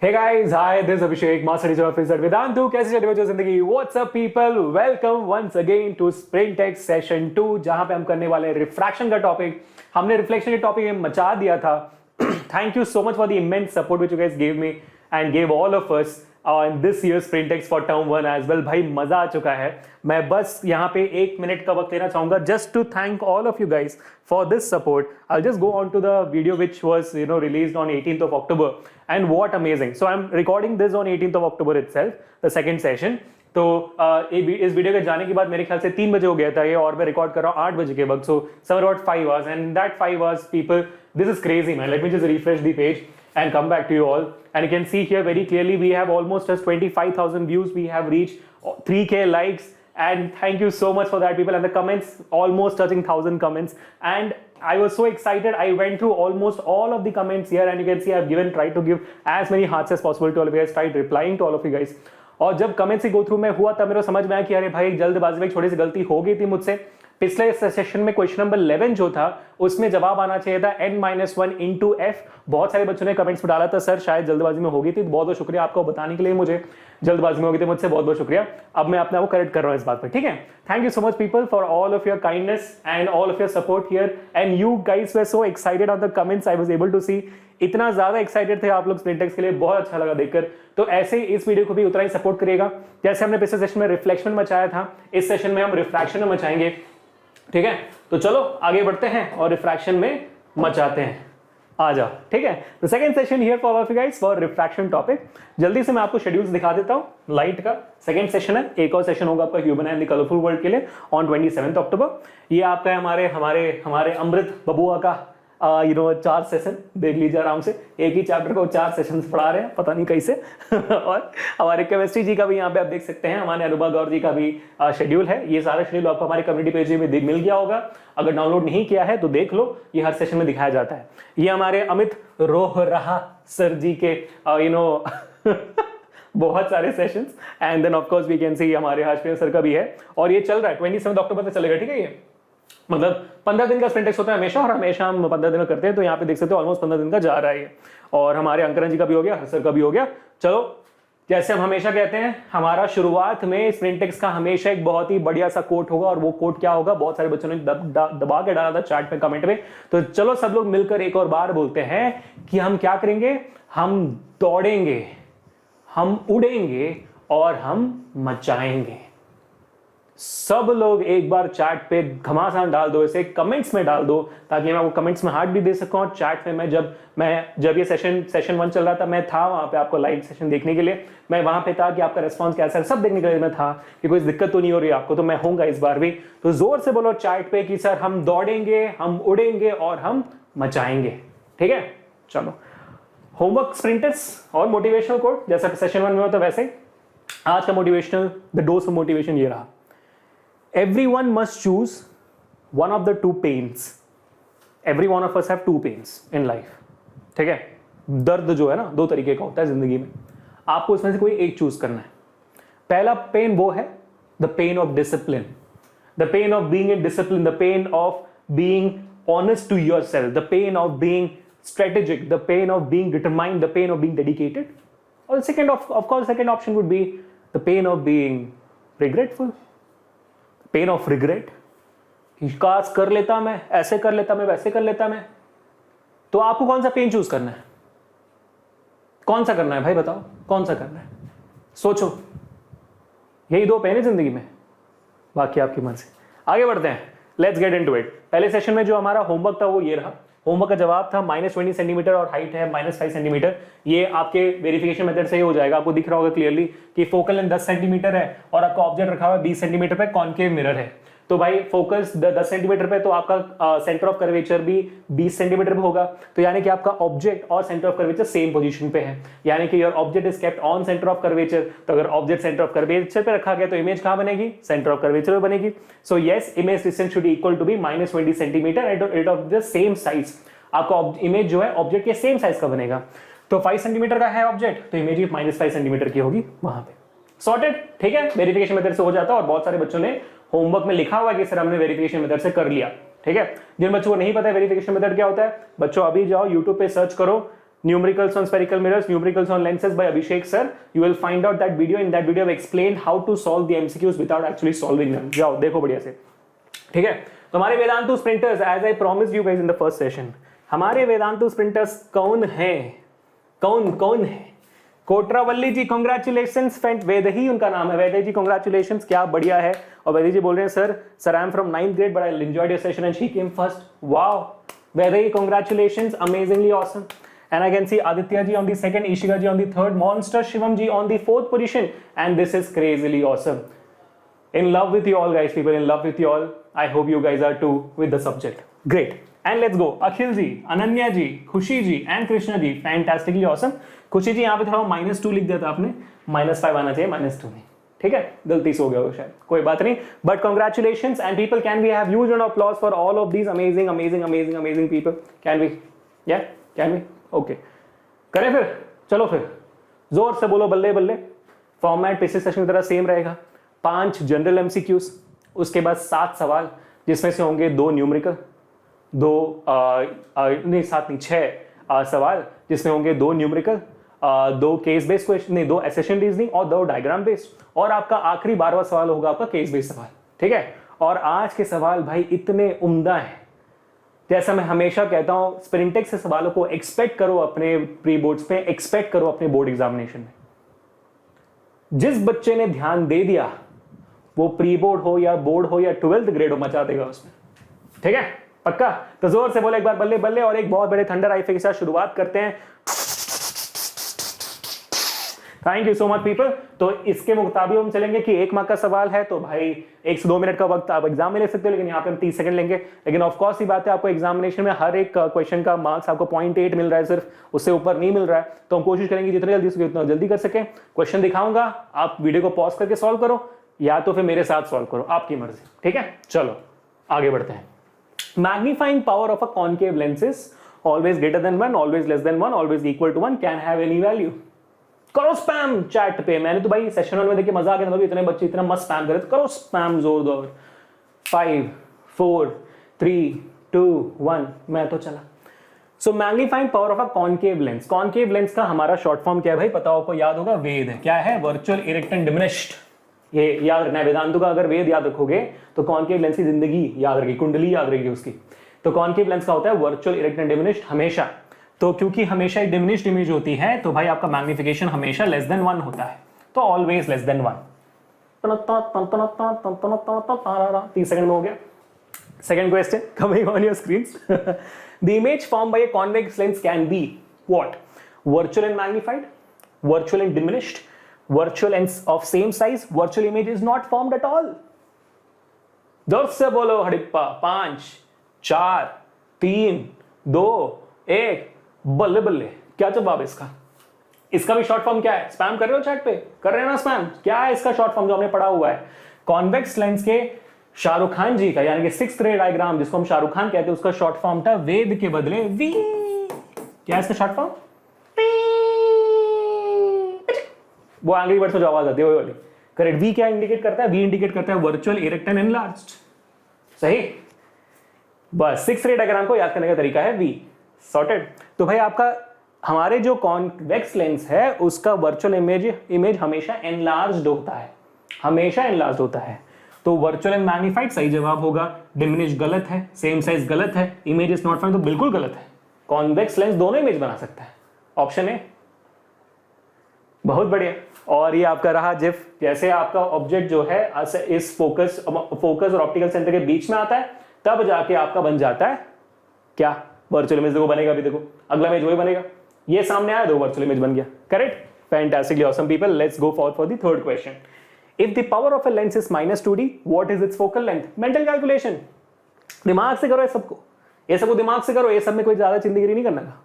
Hey guys, hi, this is Abhishek, Master Teacher of Physics at Vedantu. कैसे चल रही है जिंदगी? What's up people? Welcome once again to Spring Tech Session 2, जहां पे हम करने वाले हैं रिफ्रैक्शन का टॉपिक. हमने रिफ्लेक्शन के टॉपिक में मचा दिया था. Thank you so much for the immense support which you guys gave me and gave all of us in this year's Spring Tech for Term 1 as well. भाई मजा आ चुका है. मैं बस यहाँ पे 1 मिनट का वक्त लेना चाहूंगा just to thank all of you guys for this support. I'll just go on to the video which was released on 18th of October and what amazing. So I'm recording this on 18th of October itself, the second session. तो इस video के जाने के बाद मेरे ख्याल से 3 बजे हो गया था ये और मैं रिकॉर्ड कर रहा हूँ 8 बजे के वक्त. So somewhere about 5 hours and that 5 hours people, this is crazy man. Let me just refresh the page and come back to you all. And you can see here very clearly we have almost just 25,000 views. We have reached 3K likes. And thank you so much for that people, and the comments almost touching 1,000 comments, and I was so excited. I went through almost all of the comments here and you can see I've tried to give as many hearts as possible to all of you guys, tried replying to all of you guys. और जब comment से go through में हुआ तब मेरे को समझ में आया कि अरे भाई जल्दबाजी में एक छोटी सी गलती हो गई थी मुझसे. पिछले सेशन में क्वेश्चन नंबर 11 जो था उसमें जवाब आना चाहिए था n-1 into f. बहुत सारे बच्चों ने कमेंट्स में डाला था सर शायद जल्दबाजी में हो गई थी. बहुत बहुत शुक्रिया आपको बताने के लिए. मुझे जल्दबाजी में हो गई थी मुझसे, बहुत बहुत शुक्रिया. अब मैं अपने आप को करेक्ट कर रहा हूँ इस बात पर. ठीक है, thank you so much people for all of your kindness and all of your support here and you guys were so excited on the comments. I was able to see इतना ज्यादा एक्साइटेड थे आप लोग sprint takes के लिए. बहुत अच्छा लगा देखकर. तो ऐसे इस वीडियो को भी उतना ही सपोर्ट करिएगा जैसे हमने पिछले सेशन में रिफ्लेक्शन में मचाया था. इस सेशन में हम रिफ्रैक्शन में मचाएंगे. ठीक है, तो चलो आगे बढ़ते हैं और रिफ्रैक्शन में मचाते हैं. आ जाओ. ठीक है, तो second session here for all you guys for refraction topic. जल्दी से मैं आपको शेड्यूल्स दिखा देता हूं. लाइट का सेकंड सेशन है. एक और सेशन होगा आपका human and the colourful world के लिए ऑन 27 अक्टूबर. ये आपका है हमारे अमृत बबुआ का 4 सेशन. देख लीजिए आराम से. एक ही चैप्टर को 4 सेशन पढ़ा रहे हैं, पता नहीं कैसे. और हमारे केमिस्ट्री जी का भी यहाँ पे आप देख सकते हैं. हमारे अनुभा गौर जी का भी शेड्यूल है. ये सारा शेड्यूल आपको हमारे कम्युनिटी पेज में मिल गया होगा. अगर डाउनलोड नहीं किया है तो देख लो, ये हर सेशन में दिखाया जाता है. ये हमारे अमित रोहरा सर जी के बहुत सारे sessions and then of course we can see हमारे हर्षप्रिया सर का भी है. और ये चल रहा है 27 अक्टूबर तक चलेगा. ठीक है, ये मतलब 15 दिन का स्प्रिंट टेक्स होता है हमेशा, और हमेशा हम 15 दिन करते हैं. तो यहाँ पे देख सकते हो ऑलमोस्ट 15 दिन का जा रहा है. और हमारे अंकरन जी का भी हो गया, सर का भी हो गया. चलो, जैसे हम हमेशा कहते हैं हमारा शुरुआत में स्प्रिंट टेक्स का हमेशा एक बहुत ही बढ़िया सा कोट होगा. और वो कोट क्या होगा, बहुत सारे बच्चों ने दबा के डाला था चैट में, कमेंट में. तो चलो सब लोग मिलकर एक और बार बोलते हैं कि हम क्या करेंगे. हम दौड़ेंगे, हम उड़ेंगे और हम मचाएंगे. सब लोग एक बार चैट पे घमासान डाल दो, इसे कमेंट्स में डाल दो ताकि मैं आपको कमेंट्स में हार्ट भी दे सकूं. और चैट में जब ये सेशन 1 चल रहा था, मैं था वहां पे आपको लाइव सेशन देखने के लिए. मैं वहां पे था कि आपका रिस्पांस कैसा है सब देखने के लिए मैं था कि कोई दिक्कत तो नहीं हो रही आपको. तो मैं होऊंगा इस बार भी. तो जोर से बोलो चैट पे कि सर हम दौड़ेंगे, हम उड़ेंगे और हम मचाएंगे. ठीक है, चलो. होमवर्क, स्प्रिंटर्स और मोटिवेशनल कोट जैसा सेशन 1 में होता वैसे आज का motivational, the dose of motivation ये रहा. Everyone must choose one of the 2 pains. Every one of us have 2 pains in life. ठीक है, दर्द जो है ना 2 तरीके का होता है जिंदगी में. आपको उसमें से कोई एक चूज करना है. पहला पेन वो है the pain of discipline, the pain of being in discipline, the pain of being honest to yourself, the pain of being strategic, the pain of being determined, the pain of being dedicated. Or second, of course, second option would be the pain of being regretful. Pain of regret कि काश कर लेता मैं, ऐसे कर लेता मैं, वैसे कर लेता मैं. तो आपको कौन सा पेन चूज करना है, कौन सा करना है भाई बताओ, कौन सा करना है. सोचो, यही 2 पेन है जिंदगी में, बाकी आपकी मर्जी. आगे बढ़ते हैं, लेट्स गेट इनटू इट. पहले सेशन में जो हमारा होमवर्क था वो ये रहा. होमवर्क का जवाब था -20 सेंटीमीटर और हाइट है -5 सेंटीमीटर. ये आपके वेरिफिकेशन मेथड से ही हो जाएगा. आपको दिख रहा होगा क्लियरली कि फोकल लेंथ 10 सेंटीमीटर है और आपका ऑब्जेक्ट रखा हुआ है 20 सेंटीमीटर पे, कॉनकेव मिरर है. तो भाई फोकस 10 सेंटीमीटर पे, तो आपका सेंटर ऑफ कर्वेचर भी 20 सेंटीमीटर पे होगा. तो यानी कि आपका ऑब्जेक्ट और centre of curvature same position पे है, यानी कि your object is kept on centre of curvature. तो अगर ऑब्जेक्ट सेंटर ऑफ कर्वेचर पे रखा गया तो इमेज कहां बनेगी, सेंटर ऑफ कर्वेचर पे बनेगी. So yes, image distance should equal to be -20 centimetre at of the same size. आपका इमेज जो है ऑब्जेक्ट के सेम साइज का बनेगा. तो 5 सेंटीमीटर का है ऑब्जेक्ट, तो इमेज भी -5 सेंटीमीटर की होगी वहां पे. सॉर्टेड. ठीक है, वेरिफिकेशन मेथड से हो जाता है. और बहुत सारे बच्चों ने होमवर्क में लिखा हुआ है कि सर हमने वेरिफिकेशन मेथड से कर लिया. ठीक है, जिन बच्चों को नहीं पता है वेरिफिकेशन मेथड क्या होता है, बच्चों अभी जाओ यूट्यूब पे सर्च करो numericals on spherical mirrors, numericals on lenses by Abhishek sir. You will find out that video. In that video I've explained how to solve the MCQs without actually solving them. जाओ देखो बढ़िया से, ठीक है। तो हमारे Vedantu sprinters, as I promised you guys in the first session, हमारे Vedantu sprinters कौन है, कौन है? कोटरावल्ली जी कांग्रेचुलेशन, वेदही उनका नाम है, वेदही जी कांग्रेचुलेशन, क्या बढ़िया है। और वेदही जी बोल रहे हैं sir I am from 9th grade but I enjoyed your session and she came first. Wow Vaidehi congratulation, amazingly awesome. And I can see Aditya ji on the second, Ishika ji on the third, Monster Shivam ji on the fourth position, and this is crazily awesome. In love with you all guys, people, in love with you all. I hope you guys are too with the subject. Great. And let's go. Akhil ji, Ananya ji, Khushi ji and Krishna ji, fantastically awesome. खुशी जी यहाँ पे थोड़ा -2 लिख दिया था आपने, -5 आना चाहिए, -2 नहीं, ठीक है, गलती से हो गया वो शायद, कोई बात नहीं। But congratulations and people, can we have huge round of applause for all of these amazing people? Can we? या कैन वी? ओके, करें फिर, चलो फिर जोर से बोलो बल्ले बल्ले। फॉर्मेट पिछले सेशन की तरह सेम रहेगा, 5 जनरल MCQs, उसके बाद 7 सवाल जिसमें से होंगे 2 न्यूमेरिकल, 6 सवाल जिसमें होंगे 2 न्यूमेरिकल, 2 केस बेस्ड क्वेश्चन, नहीं 2 एसेशन रीजनिंग और 2 डायग्राम बेस्ड, और आपका आखिरी 12वां सवाल होगा आपका केस बेस्ड सवाल, ठीक है। और आज के सवाल भाई इतने उम्दा हैं, जैसा मैं हमेशा कहता हूं, स्प्रिंटेक्स से सवालों को एक्सपेक्ट करो अपने प्री बोर्ड्स पे, एक्सपेक्ट करो अपने बोर्ड एग्जामिनेशन में। जिस बच्चे ने ध्यान दे दिया वो प्री बोर्ड हो या बोर्ड हो या 12th ग्रेड हो, मचा देगा उसमें, ठीक है, पक्का। तो जोर से बोले एक बार बल्ले बल्ले, और एक बहुत बड़े थंडर आइफे के साथ शुरुआत करते हैं। Thank you so much people. तो इसके मुताबिक हम चलेंगे कि 1 मार्क का सवाल है तो भाई 1 से 2 मिनट का वक्त आप एग्जाम में ले सकते हो, लेकिन यहाँ पे हम 30 सेकंड लेंगे। लेकिन ऑफ कोर्स ही बात है, आपको एग्जामिनेशन में हर एक क्वेश्चन का मार्क्स आपको 0.8 मिल रहा है, सिर्फ उससे ऊपर नहीं मिल रहा है। तो हम कोशिश करेंगे जितना जल्दी सके उतना जल्दी कर सके। क्वेश्चन दिखाऊंगा, आप वीडियो को पॉज करके सॉल्व करो या तो फिर मेरे साथ सॉल्व करो, आपकी मर्जी, ठीक है। चलो आगे बढ़ते हैं। Magnifying power of a concave lens is always greater than 1, always less than 1, always equal to 1, can have any value. करो स्पैम चैट पे। मैंने तो भाई सेशन 1 में देखिए मजा आ गया था, इतने बच्चे इतना मस्त स्पैम करे, तो करो स्पैम जोरदार। 5 4 3 2 1, मैं तो चला। So magnifying power of a concave lens. Concave lens का हमारा शॉर्ट फॉर्म क्या है भाई, पता आपको, याद होगा, वेद है। क्या है? Virtual erect and diminished. ये याद रखना है, वेदांतु का अगर वेद याद रखोगे तो कॉनकेव लेंस की जिंदगी याद रहेगी, कुंडली याद रहेगी उसकी। तो कॉनकेव लेंस का होता है वर्चुअल इरेक्ट एंड डिमिनिश्ड हमेशा। तो क्योंकि हमेशा एक डिमिनिश्ड इमेज होती है तो भाई आपका मैग्निफिकेशन हमेशा लेस देन 1 होता है, तो ऑलवेज लेस देन 1। 30 सेकंड में हो गया। Second question coming on your screens. The image form bye a convex lens can be what? Virtual and magnified, virtual and diminished, virtual and of same size, virtual image is not formed at all. जोर से बोलो हड़प्पा। 5 4 3 2 1, बल्ले बल्ले। क्या जवाब है इसका? इसका भी शॉर्ट फॉर्म क्या है? स्पैम कर रहे हो चैट पे? कर रहे हैं ना स्पैम? क्या है इसका शॉर्ट फॉर्म जो हमने पढ़ा हुआ है? कॉन्वेक्स लेंस के शाहरुख खान जी का, यानी कि 6th रे डायग्राम जिसको हम शाहरुख खान कहते हैं, उसका शॉर्ट फॉर्म था वेद के बदले वी। क्या है इसका शॉर्ट फॉर्म? वो एंग्री बर्ड्स में जो आवाज आती है वो वाली, करेक्ट। वी क्या इंडिकेट करता है? वी इंडिकेट करता है वर्चुअल इरेक्ट एंड एनलार्ज्ड। सही, बस 6th रे डायग्राम को याद करने का तरीका है वी। सॉर्टेड। तो भाई आपका हमारे जो कॉन्वेक्स लेंस है उसका वर्चुअल इमेज हमेशा एनलार्ज्ड होता है, हमेशा एनलार्ज्ड होता है। तो वर्चुअल एंड मैग्नीफाइड सही जवाब होगा, डिमिनिश गलत है, सेम साइज गलत है, इमेज इज नॉट फाउंड तो बिल्कुल गलत है। कॉन्वेक्स लेंस दोनों इमेज बना सकता है, ऑप्शन ए। बहुत बढ़िया। और ये आपका रहा जिफ, जैसे आपका ऑब्जेक्ट जो है इस फोकस और ऑप्टिकल सेंटर के बीच में आता है तब जाके आपका बन जाता है क्या? Virtual image. देखो बनेगा, अभी देखो अगला इमेज वही बनेगा, ये सामने आया तो वर्चुअल इमेज बन गया, correct. Fantastically awesome people. Let's go for the third question. If the power of a lens is -2d, what is its focal length? Mental calculation, दिमाग से करो ये सबको, ये सबको दिमाग से करो, ये सब में कोई ज्यादा चिंदगिरी नहीं करना का।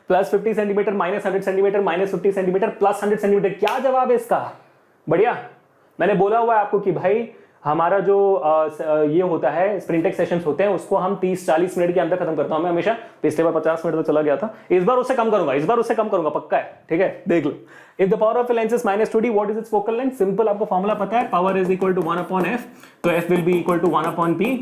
+50 सेंटीमीटर, -100 सेंटीमीटर, -50 सेंटीमीटर, +100 सेंटीमीटर, क्या जवाब है इसका? बढ़िया। मैंने बोला हुआ है आपको कि भाई हमारा जो ये होता है स्प्रिंटेक्स सेशंस होते हैं उसको हम 30-40 मिनट के अंदर खत्म करता हूं मैं हमेशा। पिछले बार 50 मिनट तो चला गया था, इस बार उससे कम करूंगा, इस बार उससे कम करूंगा, पक्का है, ठीक है। देख लो, if the power of a lens is -2d, what is its focal length? Simple, आपको फॉर्मूला पता है, power is equal to 1/f, तो f will be equal to 1/p।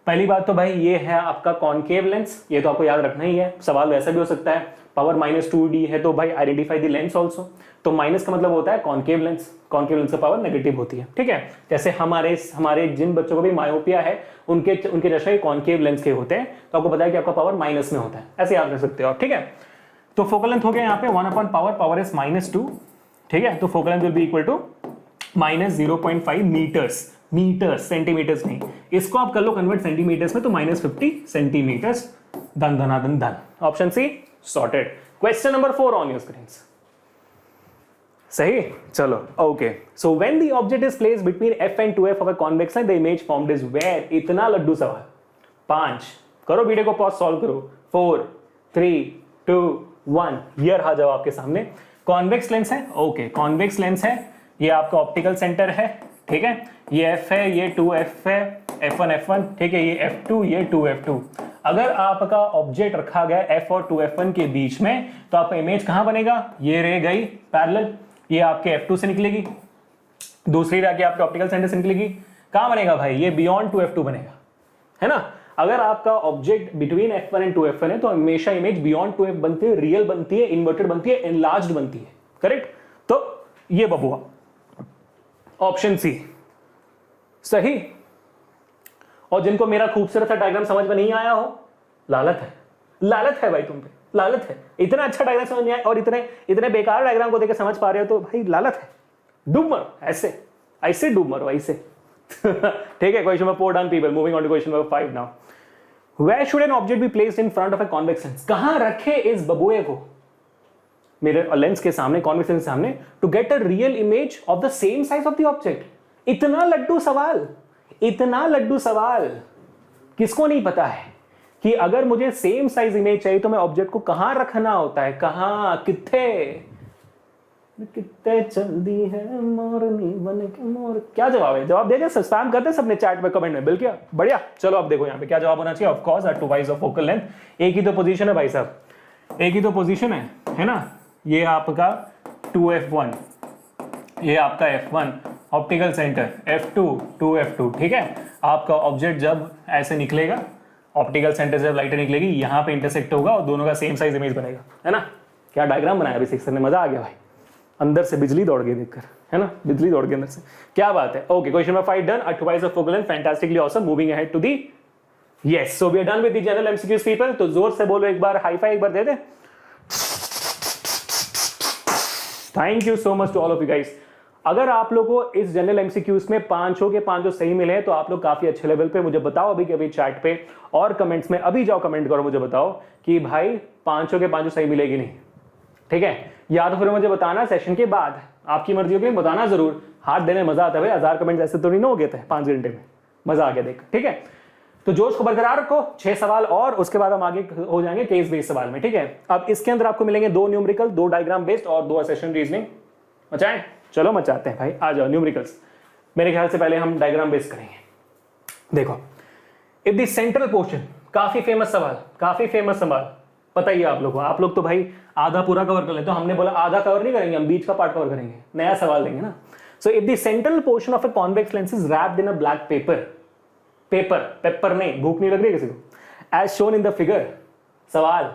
पहली बात तो भाई ये है आपका कॉनकेव लेंस, ये तो आपको याद रखना ही है। सवाल वैसा भी हो सकता है, पावर -2d है तो भाई आइडेंटिफाई द लेंस ऑल्सो, तो माइनस का मतलब होता है कॉनकेव लेंस, कॉनकेव लेंस का पावर नेगेटिव होती है, ठीक है। जैसे हमारे जिन बच्चों को भी मायोपिया है उनके चश्मे कॉनकेव लेंस के होते हैं, तो आपको पता है कि आपका पावर माइनस में होता है, ऐसे याद रख सकते हो आप, ठीक है। तो फोकल लेंथ हो गया यहाँ पे 1/पावर, पावर इज -2, ठीक है। तो focal length will be equal to -0.5 metres, centimetres नहीं, इसको आप कर लो कन्वर्ट सेंटीमीटर्स में, तो -50 सेंटीमीटर्स, धन धनाधन धन। Option C sorted. Question number 4 on your screen. सही, चलो okay. So when the object is placed between f and 2f of a convex line the image formed is where. इतना लड्डू सवाल। 5 करो, वीडियो को पॉज, सॉल्व करो। 4 3 2 1, ये रहा जवाब आपके सामने। कॉन्वेक्स लेंस है, ओके, कॉन्वेक्स लेंस है, ये आपका ऑप्टिकल सेंटर है, ठीक है। ये f है, ये 2f है, f1 f1, ठीक है, ये f2, ये 2f2। अगर आपका ऑब्जेक्ट रखा गया f और 2f1 के बीच में, तो आपका इमेज कहां बनेगा? ये रे गई पैरेलल, ये आपके f2 से निकलेगी, दूसरी रे आपके ऑप्टिकल सेंटर से निकलेगी, कहां बनेगा भाई? ये बियॉन्ड 2f2 बनेगा, है ना। अगर आपका object between f1 and 2f1 है तो हमेशा इमेज बियॉन्ड 2f बनती है, रियल बनती है, इन्वर्टेड बनती है, एनलार्ज्ड बनती है, करेक्ट। तो ये बबुआ ऑप्शन सी सही। और जिनको मेरा खूबसूरत सा डायग्राम समझ में नहीं आया हो, लालत है, लालत है भाई, तुम पे लालत है। इतना अच्छा डायग्राम समझ नहीं आया और इतने बेकार डायग्राम को देख समझ पा रहे हो तो भाई लालत है। डूब मरो, ऐसे ऐसे डूब मरो, ऐसे। ठीक है, question number 4 done people. Moving on to question number 5 now. Where should an object be placed in front of a convex lens? कहां रखे इस बबुए को मिरर और लेंस के सामने, कॉन्वेक्स लेंस के सामने, to get a real image of the same size of the object. इतना लड्डू सवाल, इतना लड्डू सवाल किसको नहीं पता है कि अगर मुझे सेम साइज इमेज चाहिए तो मैं ऑब्जेक्ट को कहां रखना होता है, कहां, कितने कितने जल्दी है मोरनी बन के मोर। क्या जवाब है? जवाब दे दे, स्पैम करते सबने चैट में, कमेंट में। बिल्कुल बढ़िया। चलो अब देखो यहाँ पे क्या जवाब होना चाहिए। Of course eight 2 wise of focal length, एक ही तो पोजीशन है भाई साहब, एक ही तो पोजीशन है ना। ये आपका 2f1, ये आपका f1 optical centre, f2 2f2, ठीक है। आपका ऑब्जेक्ट जब ऐसे निकलेगा, ऑप्टिकल सेंटर से जब लाइट निकलेगी, यहाँ पे इंटरसेक्ट होगा और दोनों का सेम साइज इमेज बनेगा, है ना। क्या डायग्राम बनाया अभी सिक्सर ने, मजा आ गया भाई, अंदर से बिजली दौड़ गई देखकर, है ना, बिजली दौड़ गई अंदर से, क्या बात है। Okay, question number 5 done. A twice of focal length, fantastically awesome. Moving ahead to the, yes, so we are done with the general MCQs people. तो जोर से बोलो एक बार, हाई फाइव एक बार दे दे। Thank you so much to all of you guys. अगर आप लोगों को इस जनरल एमसीक्यूज में 5 के 5 सही मिले तो आप लोग काफी अच्छे लेवल पे, मुझे बताओ अभी के अभी चैट पे और कमेंट्स में, अभी जाओ कमेंट करो, मुझे बताओ कि भाई 5 के 5 सही मिलेगी नहीं, ठीक है। या तो फिर मुझे बताना सेशन के बाद, आपकी मर्जी होगी, बताना जरूर। हाथ देने मजा आता है भाई, 1000 कमेंट ऐसे तो नहीं ना हो गए थे 5 घंटे में, मजा आ गया देख, ठीक है। तो जोश को बरकरार रखो, 6 सवाल और उसके बाद हम आगे हो जाएंगे केस बेस्ड सवाल में, ठीक है। अब इसके अंदर आपको मिलेंगे 2 न्यूमेरिकल, 2 डायग्राम बेस्ड और 2 असेशन रीजनिंग। मचाएं, चलो मचाते हैं भाई, आ जाओ न्यूमेरिकल्स। मेरे ख्याल से पहले हम डायग्राम बेस्ड करेंगे। देखो, इफ द सेंट्रल पोर्शन, काफी फेमस सवाल, काफी फेमस सवाल, पता ही है आप लोगों को। आप लोग तो भाई आधा पूरा कवर कर लेते, तो हमने बोला आधा कवर नहीं करेंगे, हम बीच का पार्ट कवर करेंगे, नया सवाल देंगे ना। So if the central portion of a convex lens is wrapped in a black paper नहीं, भूख नहीं लग रही किसी को, as shown in the figure. सवाल,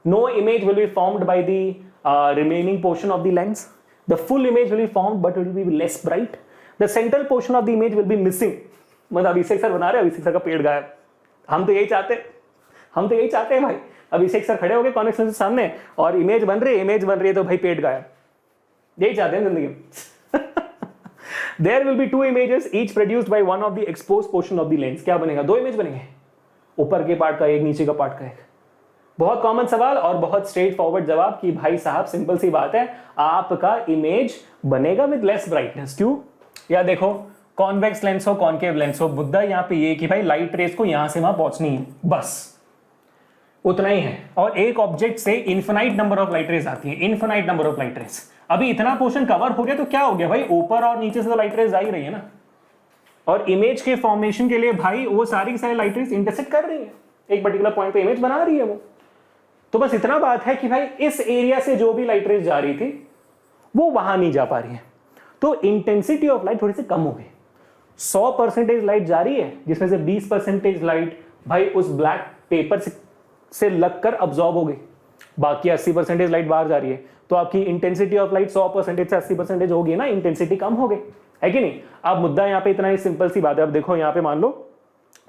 no image will be formed by the remaining portion of the lens, the full image will be formed but it will be less bright, the central portion of the image will be missing. मतलब Abhishek sir बना रहे, अभिषेक sir का पेड़ गायब। हम तो यही चाहते हैं भाई, अभिषेक सर खड़े हो गए कॉन्वेक्स लेंस के सामने और इमेज बन रही है तो भाई पेट गायब, यही चाहते हैं जिंदगी में। There will be 2 images each produced by one of the exposed portion of the lens. क्या बनेगा? 2 इमेज बनेंगे, ऊपर के पार्ट का एक, नीचे का पार्ट का एक। बहुत कॉमन सवाल और बहुत स्ट्रेट फॉरवर्ड जवाब कि भाई साहब सिंपल सी बात है, आपका इमेज बनेगा विद लेस ब्राइटनेस। क्यों? या देखो, कॉन्वेक्स लेंस हो, कॉनकेव लेंस हो, मुद्दा यहाँ पे ये कि भाई लाइट रेस को यहां से वहां पहुंचनी है, बस उतना ही है। और एक ऑब्जेक्ट से infinite number of light rays आती है, infinite number of light rays. अभी इतना पोर्शन कवर हो गया तो क्या हो गया भाई, ऊपर और नीचे से तो लाइट रेस आ ही रही है ना। और इमेज के फॉर्मेशन के लिए भाई वो सारी की सारी लाइट रेस इंटरसेक्ट कर रही है, एक पर्टिकुलर पॉइंट पे इमेज बना रही है वो। तो बस इतना बात है कि भाई इस एरिया से जो भी लाइट रेस जा रही थी वो वहां नहीं जा पा रही है, तो इंटेंसिटी ऑफ लाइट थोड़ी सी कम हो गई। 100% लाइट जा रही है, जिसमें से 20% लाइट भाई उस ब्लैक पेपर से लगकर अब्सॉर्ब हो गई, बाकी 80% लाइट बाहर जा रही है। तो आपकी इंटेंसिटी ऑफ लाइट 100% से 80% होगी ना, इंटेंसिटी कम हो गई, है कि नहीं। अब मुद्दा यहाँ पे इतना ही सिंपल सी बात है। अब देखो यहाँ पे मान लो,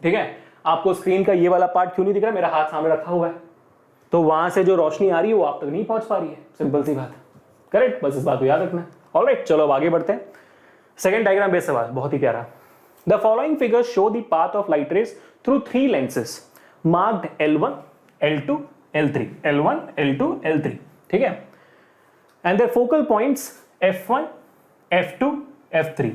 ठीक है, आपको स्क्रीन का ये वाला पार्ट क्यों नहीं दिख रहा, मेरा हाथ सामने रखा हुआ है, तो वहां से जो रोशनी आ रही है वो आप तक नहीं पहुंच पा रही है, सिंपल सी बात है, करेक्ट। बस इस बात को याद रखना है। ऑलराइट, चलो अब आगे बढ़ते हैं। सेकंड डायग्राम बेस्ड सवाल, बहुत ही प्यारा। The following figures show the path of light rays through 3 lenses marked L1, L2, L3, L1, L2, L3, ठीक है, and their focal points F1, F2, F3.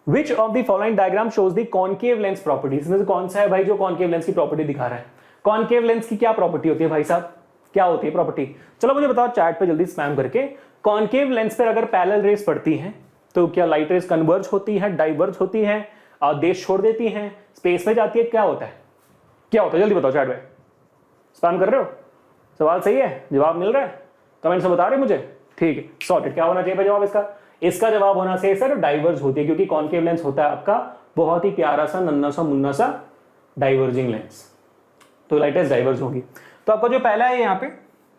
Which of the following diagram shows the concave lens property? इसमें से कौन सा है भाई जो concave lens की प्रॉपर्टी दिखा रहा है? कॉन्केव लेंस की क्या प्रॉपर्टी होती है भाई साहब, क्या होती है प्रॉपर्टी? चलो मुझे बताओ चैट पे जल्दी स्पैम करके। कॉन्केव लेंस पर अगर पैरेलल रेज पड़ती हैं तो क्या लाइट रेज कन्वर्ज होती है, डाइवर्ज होती है, देश छोड़ देती हैं, स्पेस में जाती है, क्या होता है, क्या होता है? जल्दी बताओ चैट पे, स्पैम कर रहे हो? सवाल सही है, जवाब मिल रहा है, कमेंट्स में बता रहे मुझे, ठीक है, सॉर्टेड। क्या होना चाहिए जवाब इसका? इसका जवाब होना चाहिए सर डाइवर्ज होती है, क्योंकि कॉन्केव लेंस होता है आपका बहुत ही प्यारा सा नन्ना सा मुन्ना सा डाइवर्जिंग लेंस, तो लाइट रेज डाइवर्ज होगी। तो आपका जो पहला है यहाँ पे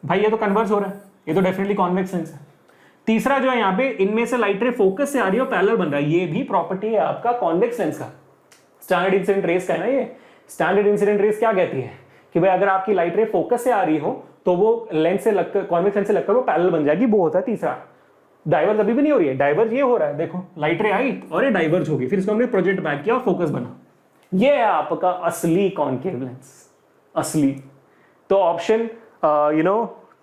भाई ये तो कन्वर्ज हो रहा है, ये तो डेफिनेटली कॉन्वेक्स लेंस है। तीसरा जो है यहाँ पे इनमें से लाइट रे फोकस से आ रही है और पैरेलल बन रहा है, ये भी प्रॉपर्टी है आपका कॉन्वेक्स लेंस का। स्टैंडर्ड इंसिडेंट रेस का है ना ये। स्टैंडर्ड इंसिडेंट रेस क्या कहती है कि भाई अगर आपकी लाइट रे फोकस से आ रही हो तो वो लेंस से लगकर, कॉन्वेक्स लेंस से लगकर वो पैरेलल बन जाएगी, वो होता है तीसरा। डाइवर्ज अभी भी नहीं हो रही है, डाइवर्ज ये हो रहा है, देखो लाइट रे आई और ये डाइवर्ज होगी, फिर इसको हमने प्रोजेक्ट बैक किया और फोकस बना, ये है आपका असली कॉन्केव लेंस, असली। तो option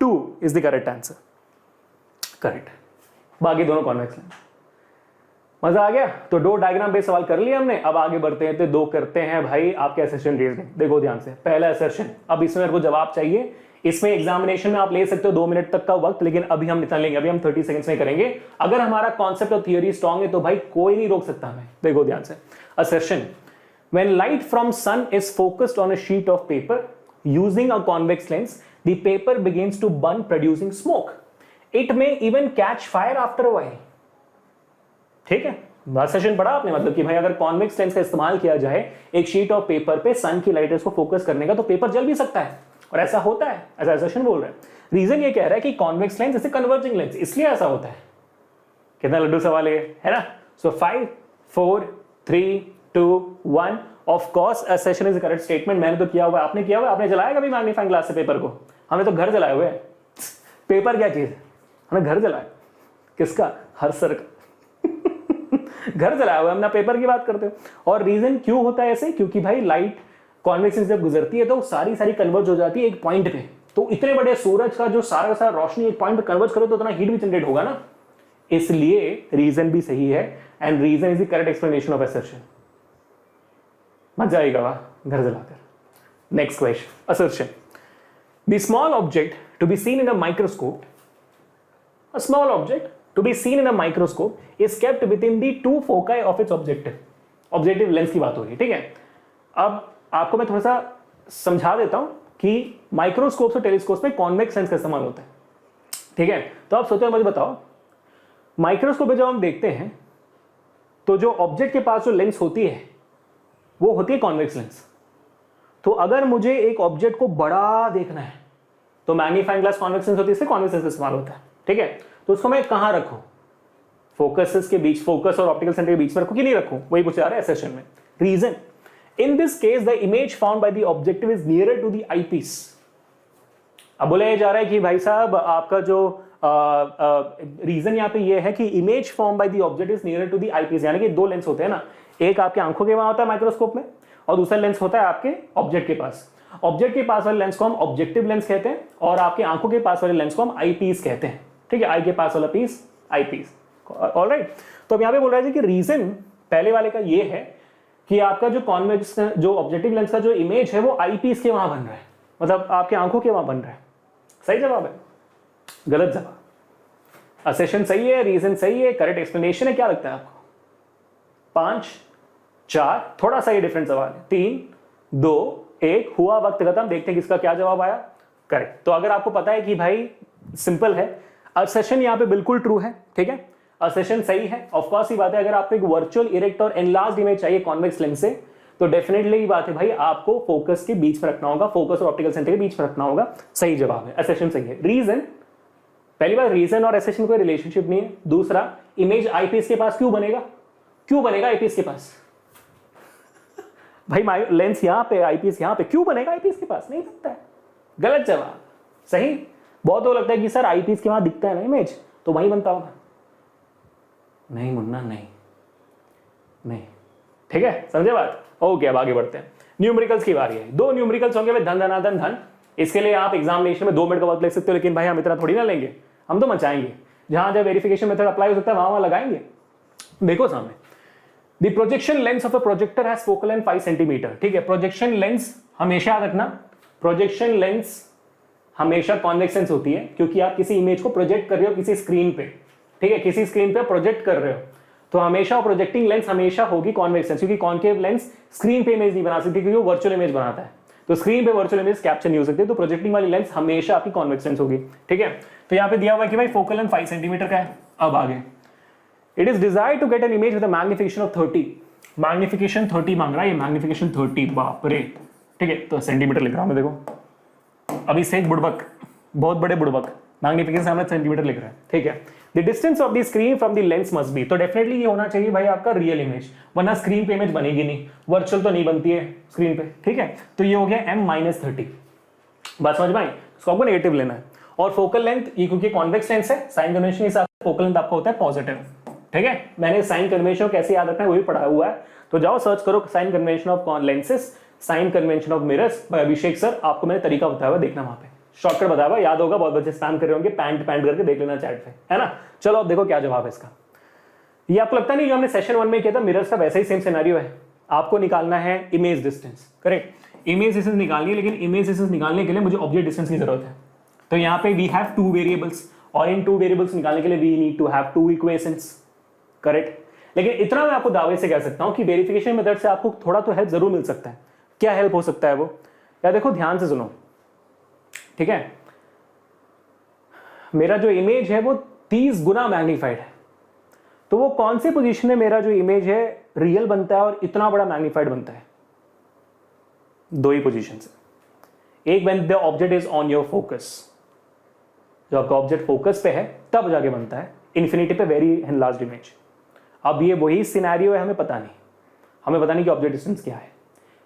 2 is the correct answer, correct. बाकी दोनों कॉन्वेक्स लेंस। मजा आ गया? तो 2 डायग्राम बेस्ड सवाल कर लिया हमने, अब आगे बढ़ते हैं तो 2 करते हैं भाई आपके असर्शन रीजनिंग। देखो ध्यान से, पहला असर्शन, अब इसमें मेरे को जवाब चाहिए। इसमें एग्जामिनेशन में आप ले सकते हो 2 मिनट तक का वक्त, लेकिन अभी हम निकाल लेंगे, अभी हम 30 सेकंड्स में करेंगे। अगर हमारा कॉन्सेप्ट और थियरी स्ट्रांग है तो भाई कोई नहीं रोक सकता हमें। देखो ध्यान से, assertion, when light from sun is focused on a sheet of paper using a convex lens, the paper begins to burn producing smoke. It may even catch fire after a while. ठीक है, assertion पढ़ा आपने, मतलब कि भाई अगर convex lens का इस्तेमाल किया जाए एक शीट ऑफ पेपर पे सन की लाइट रेज को फोकस करने का, तो पेपर जल भी सकता है, और ऐसा होता है, ऐसा असर्शन बोल रहा है। रीजन ये कह रहा है कि कॉन्वेक्स लेंस जैसे कन्वर्जिंग लेंस, इसलिए ऐसा होता है। कितना लड्डू सवाल है ना? सो 5 4 3 2 1, of course assertion is the correct statement. मैंने तो किया हुआ, आपने किया हुआ, आपने जलाया कभी मैग्नीफाइंग ग्लास से पेपर को? हमने तो घर जलाए हुए हैं। पेपर क्या चीज है, हमने घर जलाया। किसका? हर सर का घर जलाया हुआ, हमने पेपर की बात करते हो। और रीजन क्यों होता है ऐसे? क्योंकि भाई लाइट कॉन्वेक्स लेंस जब गुजरती है तो सारी कन्वर्ज हो जाती है एक पॉइंट पे। तो इतने बड़े सूरज का जो सारा का सारा रोशनी एक पॉइंट पे कन्वर्ज करे तो उतना हीट भी जनरेट होगा ना, इसलिए रीजन भी सही है, and reason is the correct explanation of assertion. मजा आएगा वाह घर जलाकर। Next question, assertion, the small object to be seen in a microscope, a small object to be seen in a microscope is kept within the 2 foci of its objective lens की बात हो रही है, ठीक है। अब आपको मैं थोड़ा सा समझा देता हूं कि माइक्रोस्कोप और टेलीस्कोप में कॉन्वेक्स लेंस का इस्तेमाल होता है, ठीक है। तो आप सोचो, मुझे बताओ, माइक्रोस्कोप में जब हम देखते हैं तो जो ऑब्जेक्ट के पास जो लेंस होती है वो होती है कॉन्वेक्स लेंस। तो अगर मुझे एक ऑब्जेक्ट को बड़ा देखना है तो मैग्नीफाइंग ग्लास कॉन्वेक्स लेंस होती है, इससे कॉन्वेक्स लेंस का इस्तेमाल होता है, ठीक है। तो उसको मैं कहां रखूं? फोकसेस के बीच, फोकस और ऑप्टिकल सेंटर के बीच में रखूं कि नहीं रखूं, वही पूछ रहा है सेशन में। Reason, in this case the image found by the objective is nearer to the eyepiece. अब बोला जा रहा है कि भाई साहब आपका जो रीजन यहाँ पे ये है कि image form by the object is nearer to the eyepiece, यानी कि 2 लेंस होते हैं ना, एक आपके आंखों के वहां होता है माइक्रोस्कोप में, और दूसरा लेंस होता है आपके ऑब्जेक्ट के पास। ऑब्जेक्ट के पास वाले लेंस को हम ऑब्जेक्टिव लेंस कहते हैं, और आपकी आंखों के पास वाले लेंस को हम आई पीस कहते हैं, ठीक है। आई के पास वाला पीस आई पीस, ऑलराइट। तो अब यहाँ पे बोल रहा है कि रीजन पहले वाले का ये है कि आपका जो कॉन्वेक्स, जो ऑब्जेक्टिव लेंस का जो इमेज है वो आई पीस के वहां बन रहा है, मतलब आपके आंखों के वहां बन रहा है। सही जवाब है? गलत जवाब। असेशन सही है, रीजन सही है, करेक्ट एक्सप्लेनेशन है। क्या लगता है आपको? 5 4, थोड़ा सा ये डिफरेंट सवाल है, 3 2 1, हुआ वक्त खत्म। देखते हैं किसका क्या जवाब आया, करेक्ट। तो अगर आपको पता है कि भाई सिंपल है, असर्शन यहाँ पे बिल्कुल ट्रू है, ठीक है। असेशन सही है, ऑफ कोर्स ही बात है। अगर आपको एक वर्चुअल इरेक्ट और एनलार्ज्ड इमेज चाहिए कॉन्वेक्स लेंस से, तो डेफिनेटली ये बात है भाई, आपको फोकस के बीच में रखना होगा, फोकस और ऑप्टिकल सेंटर के बीच में रखना होगा। सही जवाब है, असेशन सही है। रीजन, पहली बात, रीजन और असेशन कोई रिलेशनशिप नहीं है। दूसरा, इमेज आईपीएस के पास क्यों बनेगा, क्यों बनेगा आईपीएस के पास भाई? लेंस यहां पे, आईपीएस यहां पे, क्यों बनेगा आईपीएस के पास? नहीं बनता है। गलत जवाब। सही, बहुत लोग लगता है कि सर आईपीएस के वहां दिखता है ना इमेज, तो वहीं बनता होगा। नहीं मुन्ना, नहीं, ठीक है, समझे बात? ओके, अब आगे बढ़ते हैं। न्यूमेरिकल्स की बारी है। 2 न्यूमेरिकल्स होंगे, धन धनाधन धन। इसके लिए आप एग्जामिनेशन में 2 मिनट का वक्त ले सकते हो, लेकिन भाई हम इतना थोड़ी ना लेंगे, हम तो मचाएंगे। जहां जब वेरिफिकेशन मेथड अप्लाई हो सकता है वहां लगाएंगे। देखो सामने, the projection lens of a projector has focal length 5 centimetre. ठीक है, प्रोजेक्शन लेंस हमेशा याद रखना, प्रोजेक्शन लेंस हमेशा कॉन्वेक्स लेंस होती है, क्योंकि आप किसी इमेज को प्रोजेक्ट कर रहे हो किसी स्क्रीन पे। ठीक है, किसी स्क्रीन पे प्रोजेक्ट कर रहे हो, तो हमेशा प्रोजेक्टिंग लेंस हमेशा होगी कॉन्वेक्स लेंस, क्योंकि कॉन्केव लेंस स्क्रीन पे इमेज नहीं बना सकती, क्योंकि वो वर्चुअल इमेज बनाता है। तो स्क्रीन पे वर्चुअल इमेज कैप्चर नहीं हो सकती, तो प्रोजेक्टिंग वाली लेंस हमेशा आपकी कॉन्वेक्स लेंस होगी। ठीक है, तो यहाँ पे दिया हुआ है कि भाई फोकल लेंथ 5 सेंटीमीटर का है। अब आगे, it is desired to get an image with a magnification of 30। Magnification 30 मांग रहा है, ये मैग्निफिकेशन 30, बाप रे। ठीक है, तो सेंटीमीटर लिख रहा हूं मैं, देखो अभी से एक बुड़बक, बहुत बड़े बुड़बक, मैग्निफिकेशन हमने सेंटीमीटर लिख रहा है। ठीक है, the distance of the screen from the lens must be, तो डेफिनेटली ये होना चाहिए भाई आपका रियल इमेज, वरना स्क्रीन पे इमेज बनेगी नहीं, वर्चुअल तो नहीं बनती है स्क्रीन पे। ठीक है, तो ये हो गया m-30। बात समझ में आई? इसको आपको नेगेटिव लेना है। और फोकल लेंथ, ये क्योंकि कॉन्वेक्स लेंस है, साइन कन्वेंशन के हिसाब से फोकल लेंथ आपका होता है पॉजिटिव। ठीक है, मैंने साइन कन्वेंशन कैसे याद रखना है वो भी पढ़ा हुआ है, तो जाओ सर्च करो sign convention of lenses, sign convention of mirrors by Abhishek sir, आपको मैंने तरीका बताया हुआ, देखना वहां पे शॉर्टकट बताया हुआ, याद होगा। बहुत बच्चे स्पैम कर रहे होंगे, पैंट करके देख लेना चैट पे, है ना। चलो अब देखो क्या जवाब है इसका। ये आपको लगता नहीं जो हमने सेशन 1 में किया था मिरर्स का, वैसा ही सेम सिनेरियो है। आपको निकालना है image distance, correct, image distance निकालनी है, लेकिन इमेज डिस्टेंस निकालने के लिए मुझे ऑब्जेक्ट डिस्टेंस की जरूरत है। तो यहाँ पे वी हैव 2 वेरिएबल्स, और इन 2 वेरिएबल्स निकालने के लिए we need to have 2 equations, correct. लेकिन इतना मैं आपको दावे से कह सकता हूं कि वेरिफिकेशन मेथड से आपको थोड़ा तो हेल्प जरूर मिल सकता है। क्या हेल्प हो सकता है वो? या देखो ध्यान से सुनो, ठीक है, मेरा जो इमेज है वो 30 गुना मैग्नीफाइड है, तो वो कौन सी पोजीशन में मेरा जो इमेज है रियल बनता है और इतना बड़ा मैग्नीफाइड बनता है? 2 ही पोजीशन है। एक, when the object is on your focus, जो आपका ऑब्जेक्ट फोकस पे है तब जाके बनता है, इन्फिनिटी पे वेरी एनलार्ज्ड इमेज। अब ये वही सिनेरियो है, हमें पता नहीं कि ऑब्जेक्ट डिस्टेंस क्या है।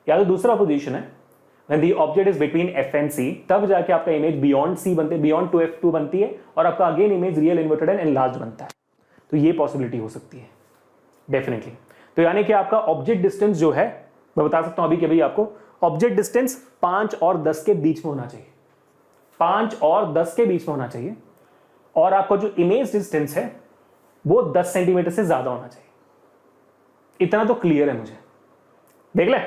या तो दूसरा पोजीशन है, when the object is between f and c, तब जाके आपका इमेज बियॉन्ड c बनते, बियॉन्ड 2f2 बनती है, और आपका again image real inverted and enlarge बनता है। तो ये पॉसिबिलिटी हो सकती है डेफिनेटली। तो यानी कि आपका ऑब्जेक्ट डिस्टेंस जो है, मैं बता सकता हूं अभी कि भाई आपको ऑब्जेक्ट डिस्टेंस 5 और 10 के बीच में होना चाहिए, 5 और 10 के बीच में होना चाहिए, और आपका जो इमेज डिस्टेंस है वो 10 सेंटीमीटर से ज्यादा होना चाहिए। इतना तो क्लियर है मुझे, देख ले।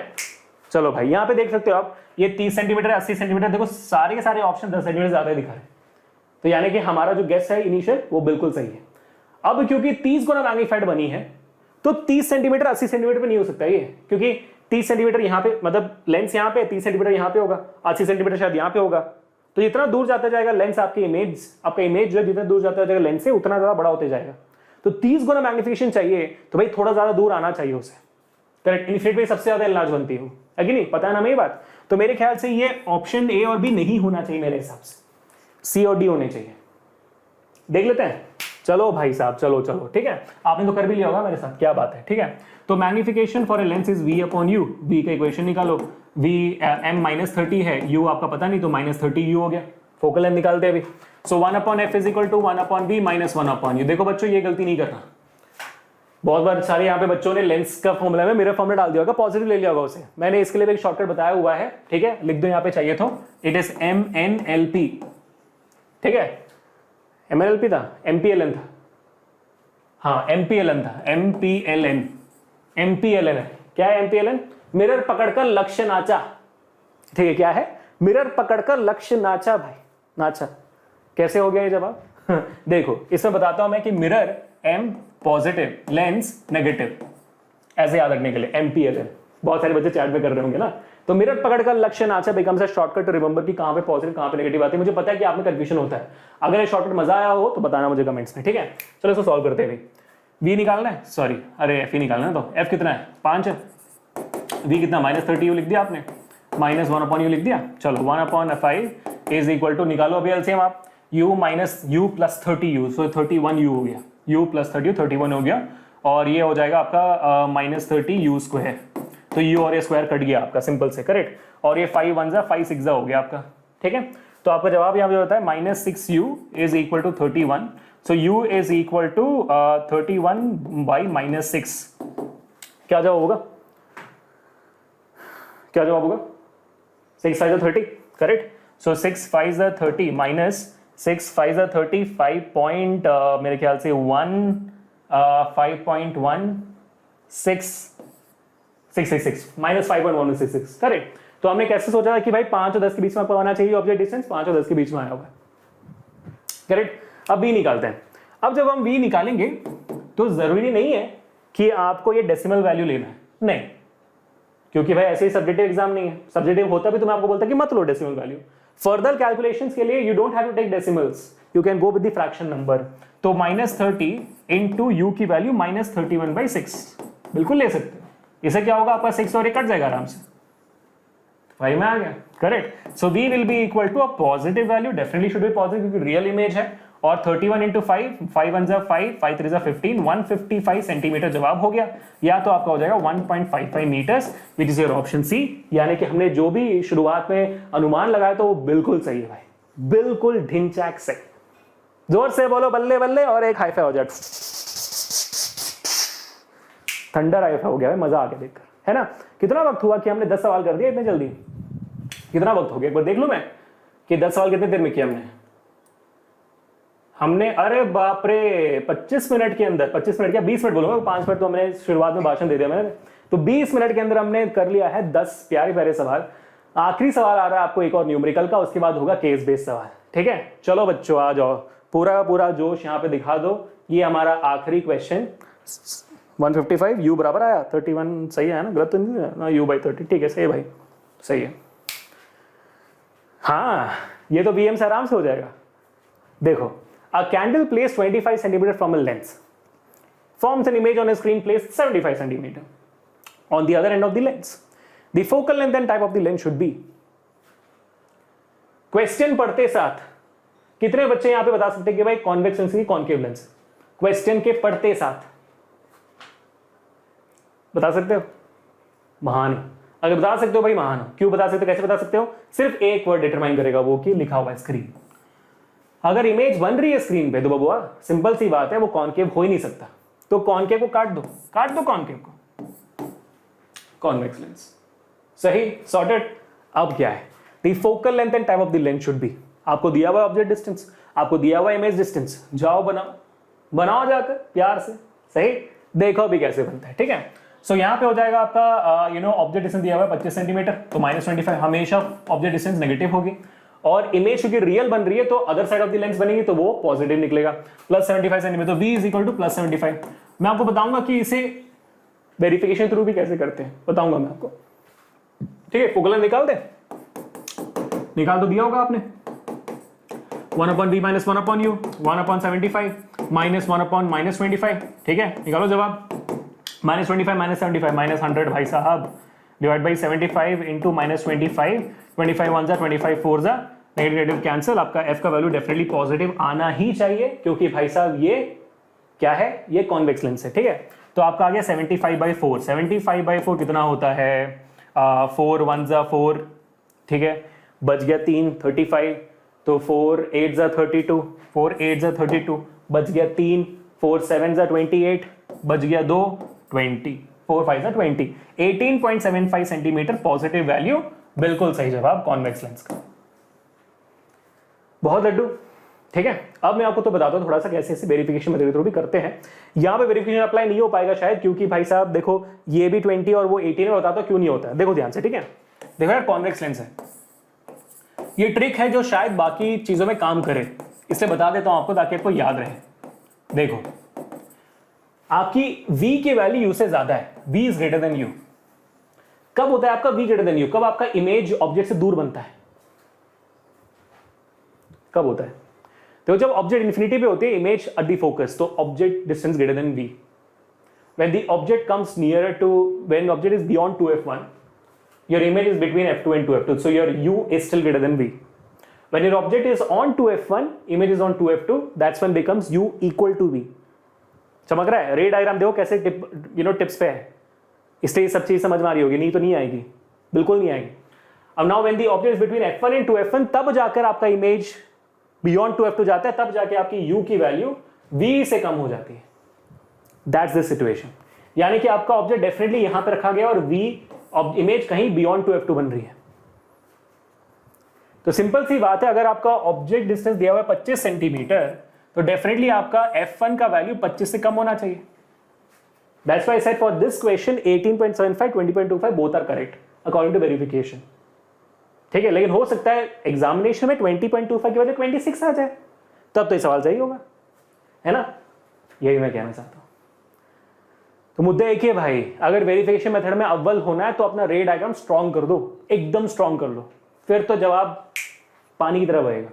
चलो भाई, यहां पे देख सकते हो आप, ये 30 सेंटीमीटर 80 सेंटीमीटर, देखो सारे के सारे ऑप्शन 10 सेंटीमीटर ज्यादा दिखा रहे हैं। तो यानी कि हमारा जो गेस है इनिशियल वो बिल्कुल सही है। अब क्योंकि 30 गुना मैग्नीफाइड बनी है, तो 30 सेंटीमीटर 80 सेंटीमीटर पे नहीं हो सकता ये, क्योंकि 30 सेंटीमीटर यहाँ पे, मतलब लेंस यहाँ पे, 30 सेंटीमीटर यहाँ पे होगा, 80 सेंटीमीटर शायद यहाँ पे होगा। तो जितना दूर जाता जाएगा लेंस, आपकी इमेज, आपका इमेज जो जितना दूर जाता जाएगा लेंस से, उतना ज्यादा बड़ा होते जाएगा। तो 30 गुना मैग्निफिकेशन चाहिए, तो भाई थोड़ा ज्यादा दूर आना चाहिए उसे, करेक्ट। इन्फिनिटी पे सबसे ज्यादा एनलार्ज बनती है कि नहीं, पता है ना मेरी बात। तो मेरे ख्याल से ये ऑप्शन ए और बी नहीं होना चाहिए, मेरे हिसाब से सी और डी होने चाहिए। देख लेते हैं, चलो भाई साहब, चलो चलो, ठीक है, आपने तो कर भी लिया होगा मेरे साथ, क्या बात है, ठीक है। तो magnification for a lens is v upon u, v का इक्वेशन निकालो, v m-30 है, u आपका पता नहीं, तो -30 u हो गया। फोकल लेंथ निकालते हैं अभी, so 1 upon f is equal to 1 upon v minus 1 upon u। देखो बच्चों, ये गलती नहीं करना, बहुत बार सारे यहाँ पे बच्चों ने लेंस का फॉर्मूला में मेरा फॉर्मूला डाल दिया होगा, पॉजिटिव ले लिया होगा उसे। मैंने इसके लिए एक शॉर्टकट बताया हुआ है, ठीक है, लिख दो यहाँ पे चाहिए तो, इट इज MNLP, ठीक है, MNLP था, MPLN था, हाँ MPLN था, MPLN है। क्या है MPLN? मिरर पकड़कर लक्ष्य नाचा, ठीक है, क्या है? मिरर पकड़कर लक्ष्य नाचा, भाई नाचा। कैसे हो गया ये जवाब? देखो इसमें बताता हूं मैं कि mirror M positive, lens negative, ऐसे याद रखने के लिए MPLN। बहुत सारे बच्चे चैट में कर रहे होंगे ना, तो मिरर पकड़कर लक्ष्य नाचा becomes a shortcut to remember कि कहां पे पॉजिटिव कहां पे नेगेटिव आती है। मुझे पता है कि आप में कंफ्यूजन होता है, अगर ये शॉर्टकट मजा आया हो तो बताना मुझे कमेंट्स में, ठीक है। चलो इसको सॉल्व करते हैं। वी निकालना है, सॉरी अरे एफ ही निकालना है। तो एफ कितना है 5 है, वी कितना -30 लिख दिया आपने, -1/u लिख दिया। चलो 1/5 इज इक्वल टू, निकालो अभी एलसीएम आप, u minus u plus 30u, सो 31u हो गया, u प्लस 30 31 हो गया, और ये हो जाएगा आपका -30u स्क्वायर। तो u और ये स्क्वायर कट गया आपका सिंपल से, करेक्ट। और ये 5 1 5 6 हो गया आपका, ठीक है। तो आपका जवाब यहाँ पे होता है -6u is equal to 31। So u is equal to 31/-6। क्या जवाब होगा, क्या जवाब होगा? 6 5 30, करेक्ट। सो 6 5 30 माइनस 6 5 30, 5 पॉइंट मेरे ख्याल से 5.166 माइनस 5.166, करेक्ट। तो हमने कैसे सोचा कि भाई 5 और 10 के बीच में आपको आना चाहिए ऑब्जेक्ट डिस्टेंस, 5 और 10 के बीच में आया हुआ है, करेक्ट। अब v निकालते हैं। अब जब हम v निकालेंगे तो जरूरी नहीं है कि आपको ये डेसिमल वैल्यू लेना है, नहीं, क्योंकि भाई ऐसे ही सब्जेक्टिव एग्जाम नहीं है। सब्जेक्टिव होता भी तो मैं आपको बोलता कि मत लो डेसिमल वैल्यू। फर्दर कैलकुलेशंस के लिए you don't have to take decimals, you can go with the fraction number. तो -30 इंटू यू की वैल्यू -31/6 बिल्कुल ले सकते हो। इसे क्या होगा आपका 6 और 1 कट जाएगा आराम से, भाई में आ गया, correct. So v will be equal to a positive value, definitely should be positive क्योंकि रियल इमेज है। और 31 इंटू 5, 5 1 5, 5 3 15, 155 सेंटीमीटर जवाब हो गया। या तो आपका हो जाएगा 1.55 metres, which is your option C. यानी कि हमने जो भी शुरुआत में अनुमान लगाया तो वो बिल्कुल सही है भाई, बिल्कुल ढिंचैक सही। जोर से बोलो बल्ले बल्ले, और एक हाईफाई हो जाए, थंडर हाईफाई हो गया भाई, मजा आ गया देखकर, है ना। कितना वक्त हुआ कि हमने 10 सवाल कर दिए इतने जल्दी, कितना वक्त हो गया एक बार देख लूं मैं कि 10 सवाल कितने देर में किया हमने अरे बाप रे 25 मिनट के अंदर, 25 मिनट क्या 20 मिनट बोलूंगा, 5 मिनट तो हमने शुरुआत में भाषण दे दिया मैंने। तो 20 मिनट के अंदर हमने कर लिया है 10 प्यारे प्यारे सवाल। आखिरी सवाल आ रहा है आपको एक और न्यूमेरिकल का, उसके बाद होगा केस बेस्ड सवाल, ठीक है। चलो बच्चों आ जाओ, पूरा का पूरा जोश यहाँ पे दिखा दो। ये हमारा आखिरी क्वेश्चन 155, u बराबर आया 31, सही है ना, गलत तो नहीं है ना, u/30, ठीक है सही है भाई, सही है। हाँ ये तो bm से आराम से हो जाएगा। देखो, a candle placed 25 centimeter from a lens forms an image on a screen placed 75 centimeter on the other end of the lens. The focal length and type of the lens should be. Question पढ़ते साथ कितने बच्चे यहां पे बता सकते हैं कि भाई कॉन्वेक्स लेंस की कॉनकेव लेंस? क्वेश्चन के पढ़ते साथ बता सकते हो? महान। अगर बता सकते हो भाई महान हो। क्यों बता सकते हो, कैसे बता सकते हो? सिर्फ एक वर्ड डिटरमाइन करेगा वो कि लिखा हुआ है स्क्रीन। अगर इमेज बन रही है स्क्रीन पे तो बबुआ सिंपल सी बात है, वो कॉनकेव हो ही नहीं सकता। तो कॉनकेव को काट दो कॉनकेव को, कॉन्वेक्स लेंस। सही, सॉर्टेड। अब क्या है, the focal length and type of the lens should be. आपको दिया हुआ ऑब्जेक्ट डिस्टेंस, आपको दिया हुआ इमेज डिस्टेंस, जाओ बनाओ जाकर प्यार से। सही, देखो भी कैसे बनता है, ठीक है। सो यहाँ पे हो जाएगा आपका ऑब्जेक्ट डिस्टेंस दिया हुआ है 25 सेंटीमीटर, तो -25 हमेशा ऑब्जेक्ट डिस्टेंस नेगेटिव होगी। और इमेज क्योंकि रियल बन रही है तो other side of the lens बनेगी तो वो पॉजिटिव निकलेगा, +75 सेंटीमीटर। तो v इज इक्वल टू +75। मैं आपको बताऊंगा कि इसे वेरिफिकेशन थ्रू भी कैसे करते हैं, बताऊंगा मैं आपको, ठीक है। फोकल निकाल दो, दिया होगा आपने 1/v - 1/u, 1/75 -1/-25, ठीक है। निकालो जवाब, -25 -75 -100 भाई साहब, डिवाइड बाई 75 इंटू -25, 25 1 जा 25 4 जा, नेगेटिव कैंसिल। आपका f का वैल्यू डेफिनेटली पॉजिटिव आना ही चाहिए क्योंकि भाई साहब ये क्या है, ये कॉन्वेक्स लेंस है, ठीक है। तो आपका आ गया 75/4। 75/4 कितना होता है, 4 1 जा 4, ठीक है, बच गया 3 35, तो 4 8 जा 32, 4 8 जा 32, बच गया 3, 4 7 जा 28, बच गया 2 20, 4 5 जा 20, 18.75 सेंटीमीटर पॉजिटिव वैल्यू, बिल्कुल सही जवाब कॉन्वेक्स लेंस का। बहुत लड्डू, ठीक है। अब मैं आपको तो बताता हूं थोड़ा सा कैसे ऐसे वेरिफिकेशन मेथड थ्रू भी करते हैं। यहां पे वेरिफिकेशन अप्लाई नहीं हो पाएगा शायद, क्योंकि भाई साहब देखो ये भी 20 और वो 18 है, बताता हूं क्यों नहीं होता है। देखो ध्यान से, ठीक है। देखो यार कॉन्वेक्स लेंस है, ये ट्रिक है जो शायद बाकी चीजों में काम करे, इसलिए बता देता हूं आपको ताकि आपको याद रहे। देखो आपकी v की वैल्यू u से ज्यादा है, v is greater than u, कब होता है आपका v ग्रेटर देन u? कब आपका इमेज ऑब्जेक्ट से दूर बनता है? कब होता है? तो जब ऑब्जेक्ट इंफिनिटी पे होती है, इमेज एट द फोकस, तो object distance greater than v. When the object comes nearer to, when object is beyond 2f1, your image is between f2 and 2f2, so your u is still greater than v. When your object is on 2f1, image is on 2f2, that's when becomes u equal to v. चमक रहा है? रे diagram देखो कैसे tips पे है, इसलिए सब चीज समझ में आ रही होगी, नहीं तो नहीं आएगी, बिल्कुल नहीं आएगी. अब now when the object is between f1 and 2f1, तब जाकर आपका इमेज बियॉन्ड 2f2 जाता है, तब जाके आपकी u की वैल्यू v से कम हो जाती है. That's the situation. यानी कि आपका ऑब्जेक्ट डेफिनेटली यहां पे रखा गया और v इमेज कहीं बियॉन्ड 2f2 बन रही है. तो सिंपल सी बात है, अगर आपका ऑब्जेक्ट डिस्टेंस दिया हुआ है 25 सेंटीमीटर, तो डेफिनेटली आपका f1 का वैल्यू 25 से कम होना चाहिए. That's why I said for this question 18.75 20.25 both are correct according to verification. ठीक है, लेकिन हो सकता है एग्जामिनेशन में 20.25 की वजह 26 आ जाए, तब तो ये सवाल सही होगा, है ना? यही मैं कहना चाहता हूं. तो मुद्दा एक ही है भाई, अगर वेरिफिकेशन मेथड में अव्वल होना है तो अपना रे डायग्राम स्ट्रॉन्ग कर दो, एकदम स्ट्रॉन्ग कर लो, फिर तो जवाब पानी की तरह बहेगा.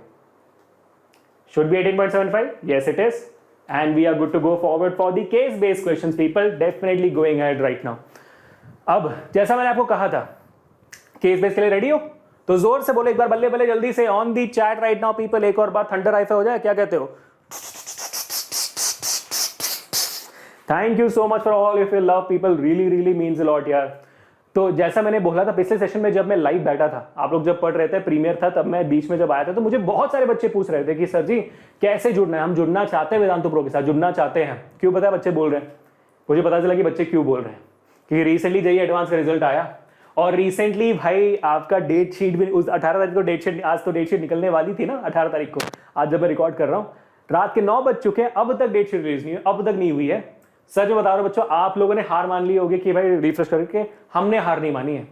Should be 18.75? Yes it is. And we are good to go forward for the case based questions. People definitely going ahead right now. अब जैसा मैंने आपको कहा था, केस बेस्ड के लिए रेडी हो तो जोर से बोलो एक बार, बल्ले बल्ले जल्दी से on the chat right now people. एक और बार थंडर हाइफाई हो जाए, क्या कहते हो? Thank you so much for all of your love people, really really means a lot यार. तो जैसा मैंने बोला था पिछले सेशन में, जब मैं लाइव बैठा था, आप लोग जब पढ़ रहे थे, प्रीमियर था, तब मैं बीच में जब आया था, तो मुझे बहुत सारे बच्चे पूछ रहे थे कि सर जी कैसे जुड़ना है, हम जुड़ना चाहते हैं वेदांतु प्रो के साथ, जुड़ना चाहते हैं. क्यों पता है बच्चे बोल रहे हैं? मुझे पता चला कि बच्चे क्यों बोल रहे हैं कि रिसेंटली जेईई एडवांस का रिजल्ट आया, और रिसेंटली भाई आपका डेट शीट भी उस 18 तारीख को डेट शीट, आज तो डेट शीट निकलने वाली थी ना 18 तारीख को, आज जब मैं रिकॉर्ड कर रहा हूँ रात के 9 बज चुके हैं, अब तक डेट शीट रिलीज नहीं हुई, अब तक नहीं हुई है. सच में बता रहा हूं बच्चों, आप लोगों ने हार मान ली होगी कि भाई रिफ्रेश करके, हमने हार नहीं मानी है.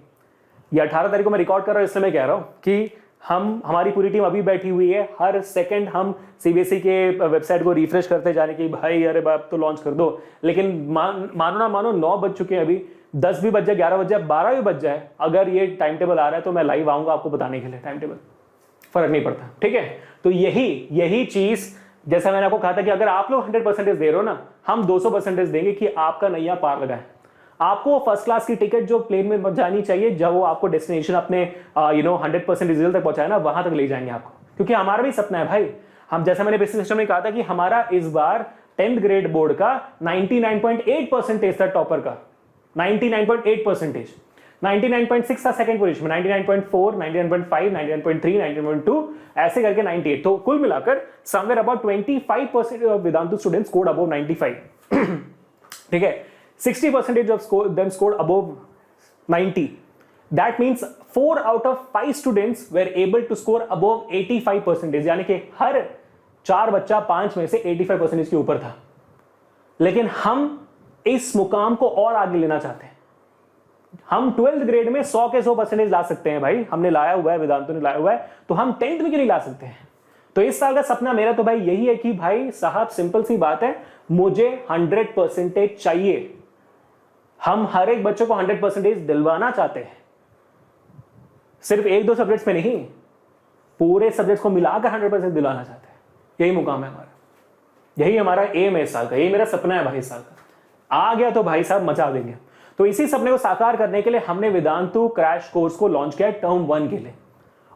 ये 18 तारीख को मैं रिकॉर्ड कर रहा हूं, इसलिए मैं कह रहा हूं कि हमारी पूरी टीम अभी बैठी हुई है, हर सेकंड हम सीबीएसई के वेबसाइट को रिफ्रेश करते जाने की, भाई अरे बाप तो लॉन्च कर दो. लेकिन मानो ना मानो 9 बज चुके हैं, अभी 10 भी बज जाए, 11 बज जाए, 12 भी बज जाए, अगर ये टाइम टेबल आ रहा है तो मैं लाइव आऊंगा आपको बताने के लिए. टाइम टेबल फर्क नहीं पड़ता, ठीक है? तो यही चीज, जैसा मैंने आपको कहा था कि अगर आप लोग 100% दे रहे हो ना, हम 200% देंगे कि आपका नैया पार लगाए. आपको फर्स्ट क्लास की टिकट जो प्लेन में जानी चाहिए, जब वो आपको डेस्टिनेशन अपने 100% रिजल्ट तक पहुंचाए ना, वहां तक ले जाएंगे आपको, क्योंकि हमारा भी सपना है भाई. हम, जैसा मैंने पिछले सिस्टम में कहा था कि हमारा इस बार 10th ग्रेड बोर्ड का 99.8% था टॉपर का, 99.8%. 99.6 था सेकंड पोजीशन में, 99.4, 99.5, 99.3, 99.2, ऐसे करके 98. तो कुल मिलाकर somewhere about 25% of Vedantu students scored above 95. ठीक है, 60% of them scored above 90. That means 4 out of 5 students were able to score above 85%. यानी कि हर 4 बच्चा 5 में से 85% के ऊपर था. लेकिन हम इस मुकाम को और आगे लेना चाहते हैं. हम 12th ग्रेड में 100 के 100% ला सकते हैं भाई, हमने लाया हुआ है, वेदांतु ने लाया हुआ है, तो हम 10th में क्यों नहीं ला सकते हैं? तो इस साल का सपना मेरा तो भाई यही है कि भाई साहब सिंपल सी बात है, मुझे 100% चाहिए. हम हर एक बच्चों को 100% दिलवाना चाहते हैं, सिर्फ 1-2 सब्जेक्ट्स में नहीं, पूरे सब्जेक्ट्स को मिलाकर 100% दिलाना चाहते हैं. यही मुकाम है हमारा, यही हमारा एम है इस साल का, यही मेरा सपना है भाई इस साल का. आ गया तो भाई साहब मचा देंगे. तो इसी सपने को साकार करने के लिए हमने वेदांतु क्रैश कोर्स को लॉन्च किया टर्म 1 के लिए.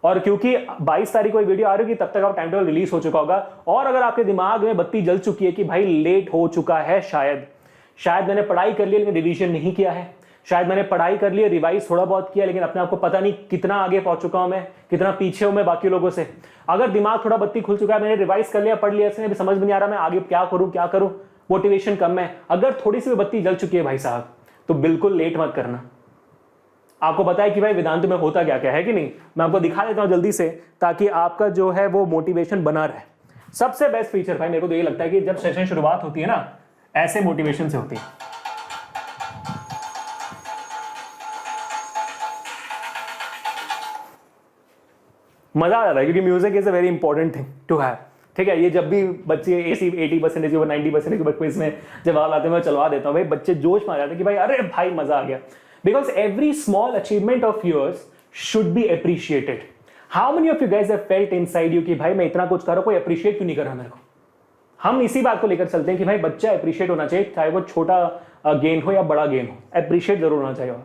और क्योंकि 22 तारीख को वीडियो आ रही होगी, तब तक आप टाइम टेबल रिलीज हो चुका होगा. और अगर आपके दिमाग में बत्ती जल चुकी है कि भाई लेट हो चुका है, शायद मैंने पढ़ाई कर ली लेकिन रिवीजन नहीं किया है, शायद मैंने पढ़ाई कर ली, रिवाइज थोड़ा बहुत किया, लेकिन अपने आपको पता नहीं कितना आगे पहुंच चुका हूं मैं, कितना पीछे हूं मैं बाकी लोगों से. अगर दिमाग थोड़ा बत्ती खुल चुका है, मैंने रिवाइज कर लिया, पढ़ लिया, इसमें भी समझ में नहीं आ रहा मैं आगे क्या करूं, मोटिवेशन कम है, अगर थोड़ी सी भी बत्ती जल चुकी है भाई साहब, तो बिल्कुल लेट मत करना. आपको पता है कि भाई वेदांतु में होता क्या क्या है कि नहीं, मैं आपको दिखा देता हूं जल्दी से, ताकि आपका जो है वो मोटिवेशन बना रहे. सबसे बेस्ट फीचर भाई मेरे को तो ये लगता है कि जब सेशन शुरुआत होती है ना, ऐसे मोटिवेशन से होती है. मजा आ जाता है, क्योंकि music is a very important thing to have. ठीक है, ये जब भी बच्चे 80% और 90% के क्विज में जवाब आते हैं, मैं चलवा देता हूँ भाई, बच्चे जोश में आ जाते हैं कि भाई अरे भाई मजा आ गया. Because every small achievement of yours should be appreciated. How many of you guys have felt inside you कि भाई मैं इतना कुछ कर रहा हूं, कोई अप्रिशिएट क्यों नहीं कर रहा मेरे को? हम इसी बात को लेकर चलते हैं कि भाई बच्चा अप्रिशिएट होना चाहिए, चाहे वो छोटा गेन हो या बड़ा गेन हो, अप्रिशिएट जरूर होना चाहिए.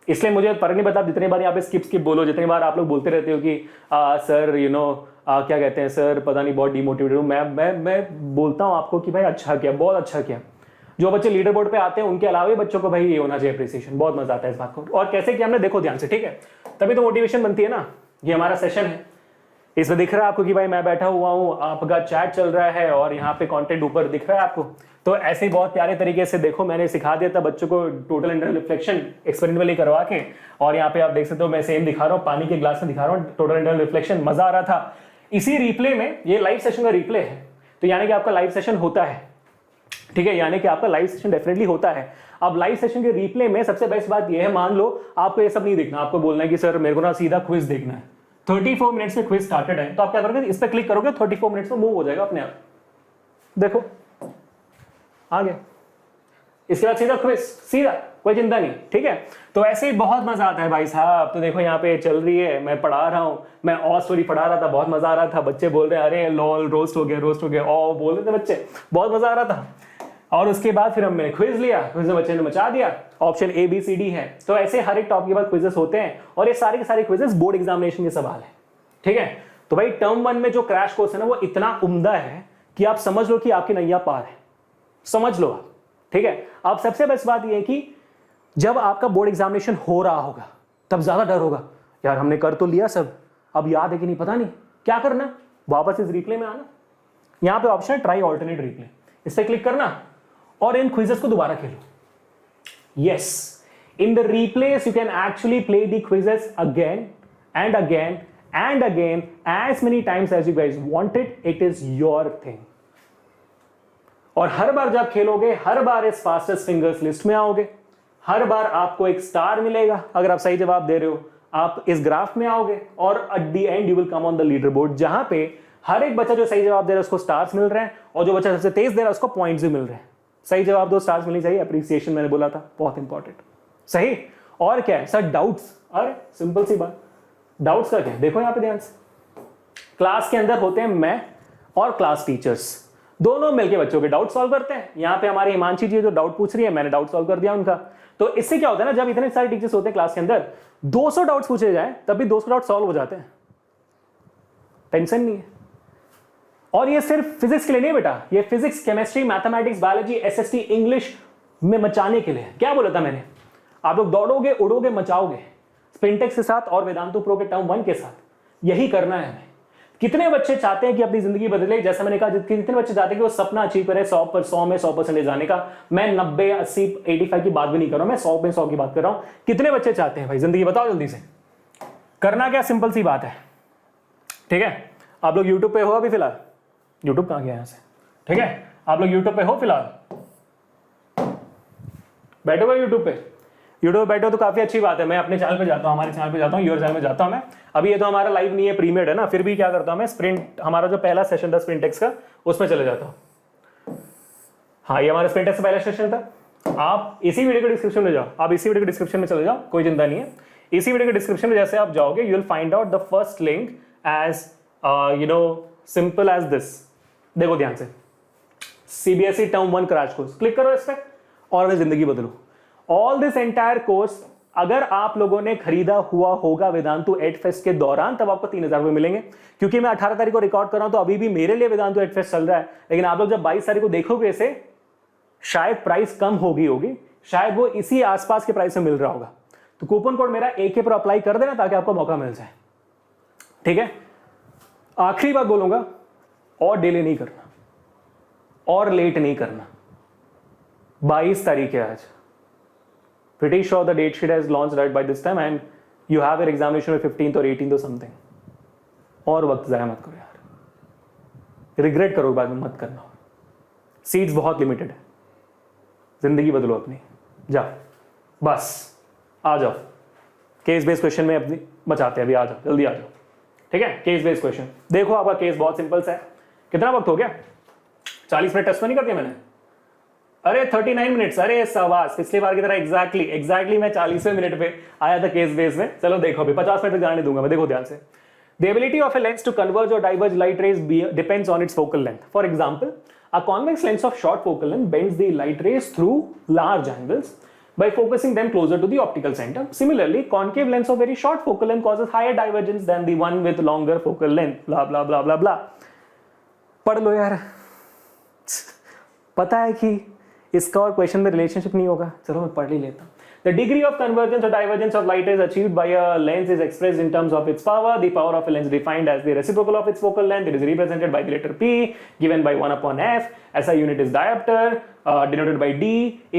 इसलिए मुझे फर्क नहीं पता जितनी बार यहाँ पे स्किप बोलो, जितनी बार आप लोग बोलते रहते हो कि सर यू नो क्या कहते हैं सर, पता नहीं बहुत डिमोटिवेटेड हूँ. मैं बोलता हूँ आपको कि भाई अच्छा किया, बहुत अच्छा किया. जो बच्चे लीडर बोर्ड पे आते हैं उनके अलावा बच्चों को भाई ये होना चाहिए अप्रिसिएशन. बहुत मजा आता है इस बात को. और कैसे किया हमने, देखो ध्यान से, ठीक है? तभी तो मोटिवेशन बनती है ना. ये हमारा सेशन है, इसमें दिख रहा है आपको कि भाई मैं बैठा हुआ हूँ, आपका चैट चल रहा है और यहाँ पे कंटेंट ऊपर दिख रहा है आपको. तो ऐसे ही बहुत प्यारे तरीके से देखो मैंने सिखा दिया था बच्चों को टोटल इंटरनल रिफ्लेक्शन एक्सपेरिमेंटली करवा के. और यहाँ पे आप देख सकते हो मैं सेम दिखा रहा हूँ, पानी के ग्लास में दिखा रहा हूँ टोटल इंटरनल रिफ्लेक्शन. मजा आ रहा था. इसी रिप्ले में, ये लाइव सेशन का रिप्ले है, तो यानी कि आपका लाइव सेशन होता है, ठीक है? यानी कि आपका लाइव सेशन डेफिनेटली होता है. अब लाइव सेशन के रिप्ले में सबसे बेस्ट बात यह है, मान लो आपको ये सब नहीं देखना, आपको बोलना है कि सर मेरे को ना सीधा क्विज देखना है. 34 मिनट्स में क्विज स्टार्टेड है, तो आप क्या करोगे, इस पर क्लिक करोगे, 34 मिनट्स में मूव हो जाएगा अपने आप. देखो आ गया. इसके बाद सीधा क्विज, सीधा, कोई चिंता नहीं, ठीक है? तो ऐसे ही बहुत मजा आता है भाई साहब. तो देखो यहाँ पे चल रही है, मैं पढ़ा रहा हूँ, मैं और स्टोरी पढ़ा रहा था, बहुत मजा आ रहा था. बच्चे बोल रहे हैं अरे लॉल रोस्ट हो गया, रोस्ट हो गया, और बोल रहे थे बच्चे, बहुत मजा आ रहा था. और उसके बाद फिर हमने क्विज लिया, क्विज में बच्चे ने मचा दिया. Option A B C D है. तो ऐसे हर एक टॉपिक के बाद क्विजेस होते हैं, और ये सारे के सारे क्विजेस बोर्ड एग्जामिनेशन के सवाल है, ठीक है? तो भाई टर्म 1 में जो क्रैश कोर्स है ना, वो इतना उम्दा है कि आप समझ लो कि आपकी नैया पार है, समझ लो आप, ठीक है? अब सबसे बेस्ट बात यह है कि जब आपका बोर्ड एग्जामिनेशन हो रहा होगा तब ज्यादा डर होगा, यार हमने कर तो लिया सब, अब याद है कि नहीं पता नहीं, क्या करना? वापस इस रिप्ले में आना. यहां पे ऑप्शन है ट्राई ऑल्टरनेट रिप्ले, इस पर क्लिक करना और इन क्विजेस को दोबारा खेलो. Yes, in the replays you can actually play the quizzes again and again and again as many times as you guys wanted. It is your thing. और हर बार जब खेलोगे, हर बार इस फास्टेस्ट फिंगर्स लिस्ट में आओगे, हर बार आपको एक स्टार मिलेगा अगर आप सही जवाब दे रहे हो. आप इस ग्राफ में आओगे और at the end you will come on the leader board, जहां पे हर एक बच्चा जो सही जवाब दे रहा है उसको स्टार्स मिल रहे हैं, और जो बच्चा सबसे तेज दे रहा है उसको पॉइंट्स भी मिल रहे हैं. सही जवाब दो, स्टार्स मिलनी चाहिए. अप्रिसिएशन मैंने बोला था, बहुत इंपॉर्टेंट. सही. और क्या है सर, डाउट्स. अरे सिंपल सी बात, डाउट्स का क्या है, देखो यहां पे ध्यान से. क्लास के अंदर होते हैं मैं और क्लास टीचर्स, दोनों मिलके बच्चों के डाउट सॉल्व करते हैं. यहाँ पे हमारी हिमांशी जी जो डाउट पूछ रही है, मैंने डाउट सॉल्व कर दिया उनका. तो इससे क्या होता है ना, जब इतने सारे टीचर्स होते हैं क्लास के अंदर, 200 डाउट्स पूछे जाए तब भी 200 डाउट सॉल्व हो जाते हैं, टेंशन नहीं है. और ये सिर्फ फिजिक्स के लिए नहीं बेटा, ये physics, chemistry, mathematics, biology, SST, English में मचाने के लिए. क्या बोला था मैंने? आप लोग दौड़ोगे, उड़ोगे, मचाओगे स्पिनटेक्स के साथ और वेदांतु प्रो के टर्म 1 के साथ. यही करना है हमें. कितने बच्चे चाहते हैं कि अपनी जिंदगी बदले? जैसा मैंने कहा, कितने बच्चे चाहते हैं कि वो सपना अचीव करे 100 में 100% जाने का. मैं 90, 80, 85 की बात भी नहीं कर रहा हूं, मैं 100 में 100 की बात कर रहा हूं. कितने बच्चे चाहते हैं भाई जिंदगी? बताओ जल्दी से. करना क्या, सिंपल सी बात है, ठीक है? आप लोग यूट्यूब पे हो अभी फिलहाल? यूट्यूब कहां गया यहां से, ठीक है? आप लोग यूट्यूब पे हो फिलहाल? बैठोगे यूट्यूब पे? यूट्यूब पे बैठो तो काफी अच्छी बात है. मैं अपने चैनल पे जाता हूं, हमारे चैनल पे जाता हूं, योर चैनल में जाता हूं मैं. अभी ये तो हमारा लाइव नहीं है, प्रीमियड है ना, फिर भी क्या करता हूं मैं, स्प्रिंट, हमारा जो पहला सेशन था स्प्रिंटेक्स का, उसमें चले जाता हूं. हाँ, ये हमारा स्प्रिंटेक्स का पहला सेशन था. आप इसी वीडियो के डिस्क्रिप्शन में जाओ, आप इसी वीडियो के डिस्क्रिप्शन में चले जाओ, कोई चिंता नहीं है. इसी वीडियो के डिस्क्रिप्शन में जैसे आप जाओगे, you will find out the first link as you know simple as this. देखो ध्यान से, CBSE term 1 crash course, click करो इस पर और अपनी जिंदगी बदलो. ऑल दिस एंटायर कोर्स अगर आप लोगों ने खरीदा हुआ होगा वेदांतु एड फेस्ट के दौरान, तब आपको 3000 रुपए मिलेंगे. क्योंकि मैं 18 तारीख को रिकॉर्ड कर रहा हूं, तो अभी भी मेरे लिए वेदांतु एड फेस्ट चल रहा है. लेकिन आप लोग जब 22 तारीख को देखोगे इसे, शायद प्राइस कम होगी, शायद वो इसी आसपास के प्राइस में मिल रहा होगा. तो कूपन कोड मेरा AK पर अप्लाई कर देना ताकि आपको मौका मिल जाए, ठीक है? आखिरी बात बोलूंगा, और डिले नहीं करना और लेट नहीं करना. 22 तारीख है आज. Pretty sure the date sheet has launched right by this time and you have your examination on 15th or 18th or something. और वक्त ज़ाया मत करो यार, रिग्रेट करो बाद में, मत करना. सीट्स बहुत लिमिटेड है, जिंदगी बदलो अपनी. जाओ बस, आ जाओ. केस बेस्ड क्वेश्चन में अपनी बचाते हैं अभी, आ जाओ जल्दी आ जाओ, ठीक है? केस बेस्ड क्वेश्चन देखो, आपका केस बहुत सिंपल सा है. कितना वक्त हो गया? 40 मिनट टेस्ट में नहीं कर दिया मैंने? अरे 39 मिनट्स, अरे सवास पिछली बार की तरह एग्जैक्टली मैं 40वें मिनट पे आया था केस बेस में। चलो देखो अभी 50 मिनट तक जाने दूंगा मैं, देखो ध्यान से। The ability of a lens to converge or diverge light rays depends on its focal length. For example, a convex lens of short focal length bends the light rays through large angles by focusing them closer to the optical center. Similarly, concave lens of very short focal length causes higher divergence than the one with longer focal length. Blah blah blah blah blah. पढ़ लो यार, पता है कि इसका और question में relationship नहीं होगा, चलो मैं पढ़ ही लेता हूं। The degree of convergence or divergence of light rays achieved by a lens is expressed in terms of its power. The power of a lens defined as the reciprocal of its focal length. It is represented by the letter P, given by 1 upon f. SI unit is diopter, denoted by D.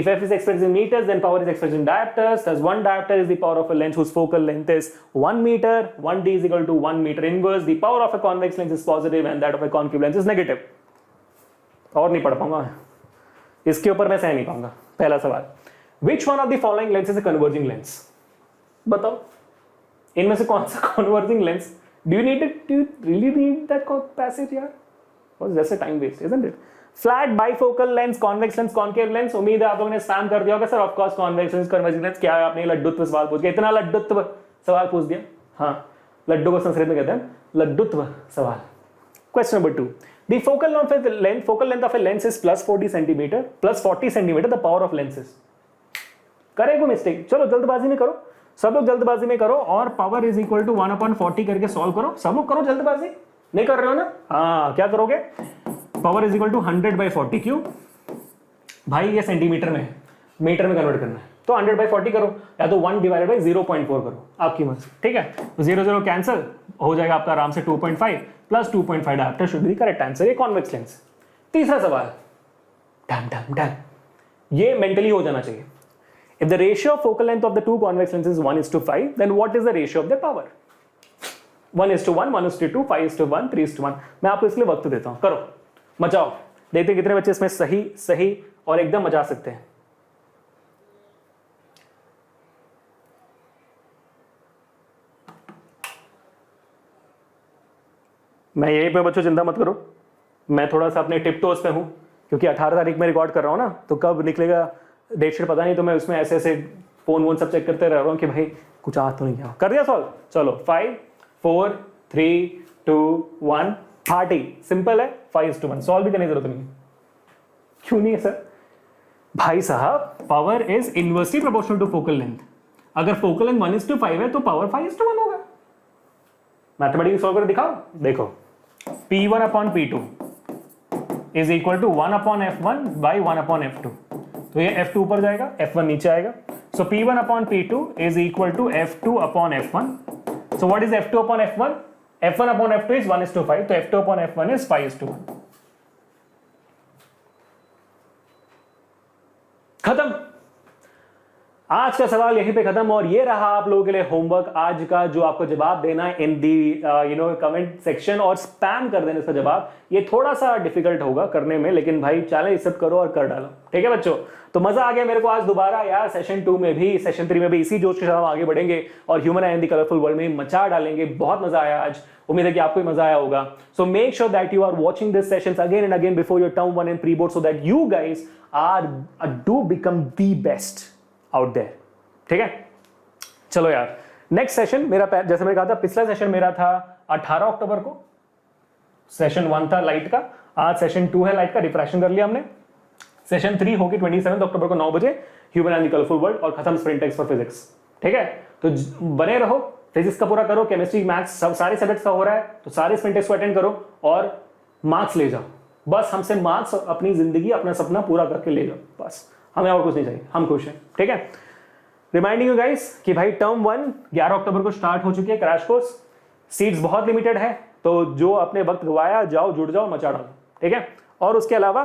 If f is expressed in meters, then power is expressed in diopters. Thus, 1 diopter is the power of a lens whose focal length is 1 meter. 1D is equal to 1 meter inverse. The power of a convex lens is positive and that of a concave lens is negative. और नहीं पढ़ पाऊंगा, इसके ऊपर मैं सह नहीं पाऊंगा। पहला सवाल, Which one of the following lens is a converging lens? बताओ, इनमें से कौन सा converging lens? Do you need it? Do you really need that passage यार? Or just a time waste, isn't it? Flat bifocal lens, convex lens, concave lens. उम्मीद है आप लोगों ने स्पैम कर दिया होगा sir. Of course convex lens, converging lens। क्या है, आपने लड्डुत्व सवाल पूछ दिया, इतना लड्डुत्व सवाल पूछ दिया। हाँ, लड्डू को संस्कृत में कहते हैं लड्डुत्व सवाल। Question number 2. The focal length of a lens is plus 40 centimeter. Plus 40 centimeter. The power of lens is. करेगो मिस्टेक, चलो जल्दबाजी में करो, सब लोग जल्दबाजी में करो और पावर इज इक्वल टू 1/40 करके सॉल्व करो। सब लोग करो जल्दबाजी, नहीं कर रहे हो ना? हाँ, क्या करोगे? Power is equal to 100/40। क्यों भाई, ये सेंटीमीटर में है, मीटर में कन्वर्ट करना है तो 100/40 करो, या तो 1/0.4 करो, आपकी मर्जी। ठीक है, तो 0 0 कैंसिल हो जाएगा आपका आराम से। 2.5 plus 2.5 dioptre should be correct answer. ये कॉन्वेक्स लेंस। तीसरा सवाल, डन डन डन, ये मेंटली हो जाना चाहिए। If the ratio of focal length of the two convex lenses is 1:5, then what is the ratio of their power? 1:1, 1:2, 5:1, 3:1। मैं आपको इसलिए वक्त देता हूं, करो, मचाओ, देखते हैं कितने बच्चे इसमें सही और एकदम मचा सकते हैं। मैं यहीं पे बच्चों चिंता मत करो, मैं थोड़ा सा अपने टिप टोस पे हूं, क्योंकि 18 तारीख में रिकॉर्ड कर रहा हूं ना, तो कब निकलेगा डेट शीट पता नहीं, तो मैं उसमें ऐसे फोन वोन सब चेक करते रह रहा हूँ कि भाई कुछ आ तो नहीं गया। कर दिया सॉल्व, चलो 5 4 3 2 1 पार्टी। सिंपल है, 5:1। सॉल्व भी करने की जरूरत नहीं है। क्यों नहीं है सर? भाई साहब, power is inversely proportional to focal length. अगर फोकल लेंथ 1:5 है तो पावर 5:1 होगा। मैथमेटिक्स सॉल्व कर दिखाओ, देखो P1/P2 is equal to 1/F1 by 1/F2। तो ये F2 ऊपर जाएगा, F1 नीचे आएगा। So P1/P2 is equal to F2/F1। So what is F2/F1? F1/F2 is 1:5, तो F2/F1 इज 5:1। खत्म। आज का सवाल यहीं पे खत्म, और ये रहा आप लोगों के लिए होमवर्क आज का, जो आपको जवाब देना है इन दी कमेंट सेक्शन, और स्पैम कर देना इसका जवाब। ये थोड़ा सा डिफिकल्ट होगा करने में, लेकिन भाई चैलेंज सब करो और कर डालो। ठीक है बच्चों, तो मजा आ गया मेरे को आज दोबारा यार। सेशन 2 में भी, सेशन 3 में भी इसी जोश के साथ आगे बढ़ेंगे और human I in the colourful world में मचा डालेंगे। बहुत मजा आया आज, उम्मीद है कि आपको भी मजा आया होगा। So make sure that you are watching this sessions again and again before your term 1 in pre board, so that you guys are do become the best out there. ठीक है, चलो यार, नेक्स्ट सेशन मेरा जैसे मैंने कहा था, पिछला सेशन मेरा था 18 अक्टूबर को, सेशन 1 था लाइट का। आज सेशन 2 है लाइट का, डिफ्रैक्शन कर लिया हमने। सेशन 3 होगी 27 अक्टूबर को 9 बजे, human and the colourful world, और खत्म स्प्रिंट टेक्स्ट फॉर फिजिक्स। ठीक है, तो बने रहो, फिजिक्स का पूरा करो, केमिस्ट्री मैथ्स सब सारे सब्जेक्ट्स का हो रहा है, तो सारे स्प्रिंट टेक्स्ट को अटेंड करो और मार्क्स ले जाओ। बस हमसे मार्क्स, अपनी जिंदगी, अपना सपना पूरा करके ले जाओ, बस हमें और कुछ नहीं चाहिए, हम खुश हैं। ठीक है, रिमाइंडिंग यू गाइस कि भाई टर्म 1 11 अक्टूबर को स्टार्ट हो चुकी है, क्रैश कोर्स। सीट्स बहुत लिमिटेड है, तो जो अपने वक्त गवाया, जाओ जुड़ जाओ, मचा डालो। ठीक है, और उसके अलावा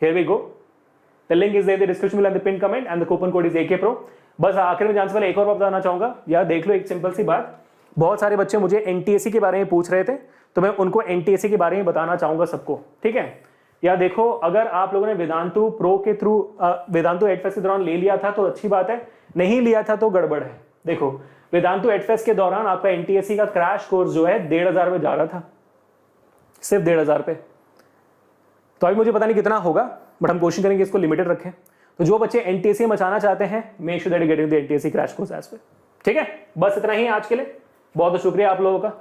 here we go, the link is there in the description and the pin comment and the coupon code is AK Pro। बस आखिर में जाने से पहले एक और बात बताना चाहूंगा यार, देख लो एक सिंपल सी बात, बहुत सारे बच्चे मुझे NTSC के बारे में पूछ रहे थे, तो मैं उनको NTSC के बारे में बताना चाहूंगा सबको। ठीक है, या देखो, अगर आप लोगों ने वेदांतु प्रो के थ्रू वेदांतु एडफेस्ट के दौरान ले लिया था तो अच्छी बात है, नहीं लिया था तो गड़बड़ है। देखो, वेदांतु एडफेस्ट के दौरान आपका NTSC का क्रैश कोर्स जो है 1,500 में जा रहा था, सिर्फ 1,500 पे। तो अभी मुझे पता नहीं कितना होगा, बट हम कोशिश करेंगे इसको लिमिटेड रखें। तो जो बच्चे एनटीएससी मचाना चाहते हैं, make sure that you getting the NTSC crash course as well. ठीक है, बस इतना ही आज के लिए। बहुत बहुत शुक्रिया आप लोगों का।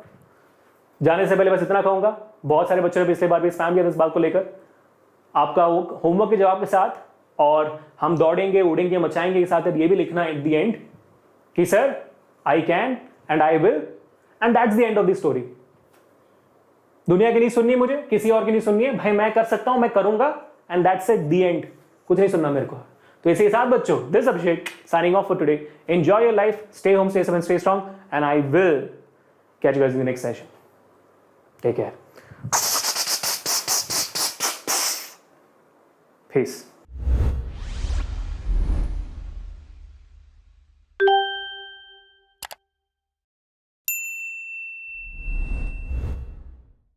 जाने से पहले बस इतना कहूंगा, बहुत सारे बच्चों ने पिछले बार भी स्पैम किया था इस बात को लेकर, आपका होमवर्क के जवाब के साथ, और हम दौड़ेंगे उड़ेंगे मचाएंगे के साथ ये भी लिखना एट द एंड कि sir I can and I will, and that's the end of the story. दुनिया की नहीं सुननी है, मुझे किसी और की नहीं सुननी है, भाई मैं कर सकता हूं, मैं करूंगा, and that's at the end. कुछ नहीं सुनना मेरे को। तो इसी के साथ बच्चों, this Abhishek signing off for today. Enjoy your life, stay home, stay safe and stay strong, and I will catch you guys in the next session. Take care, peace.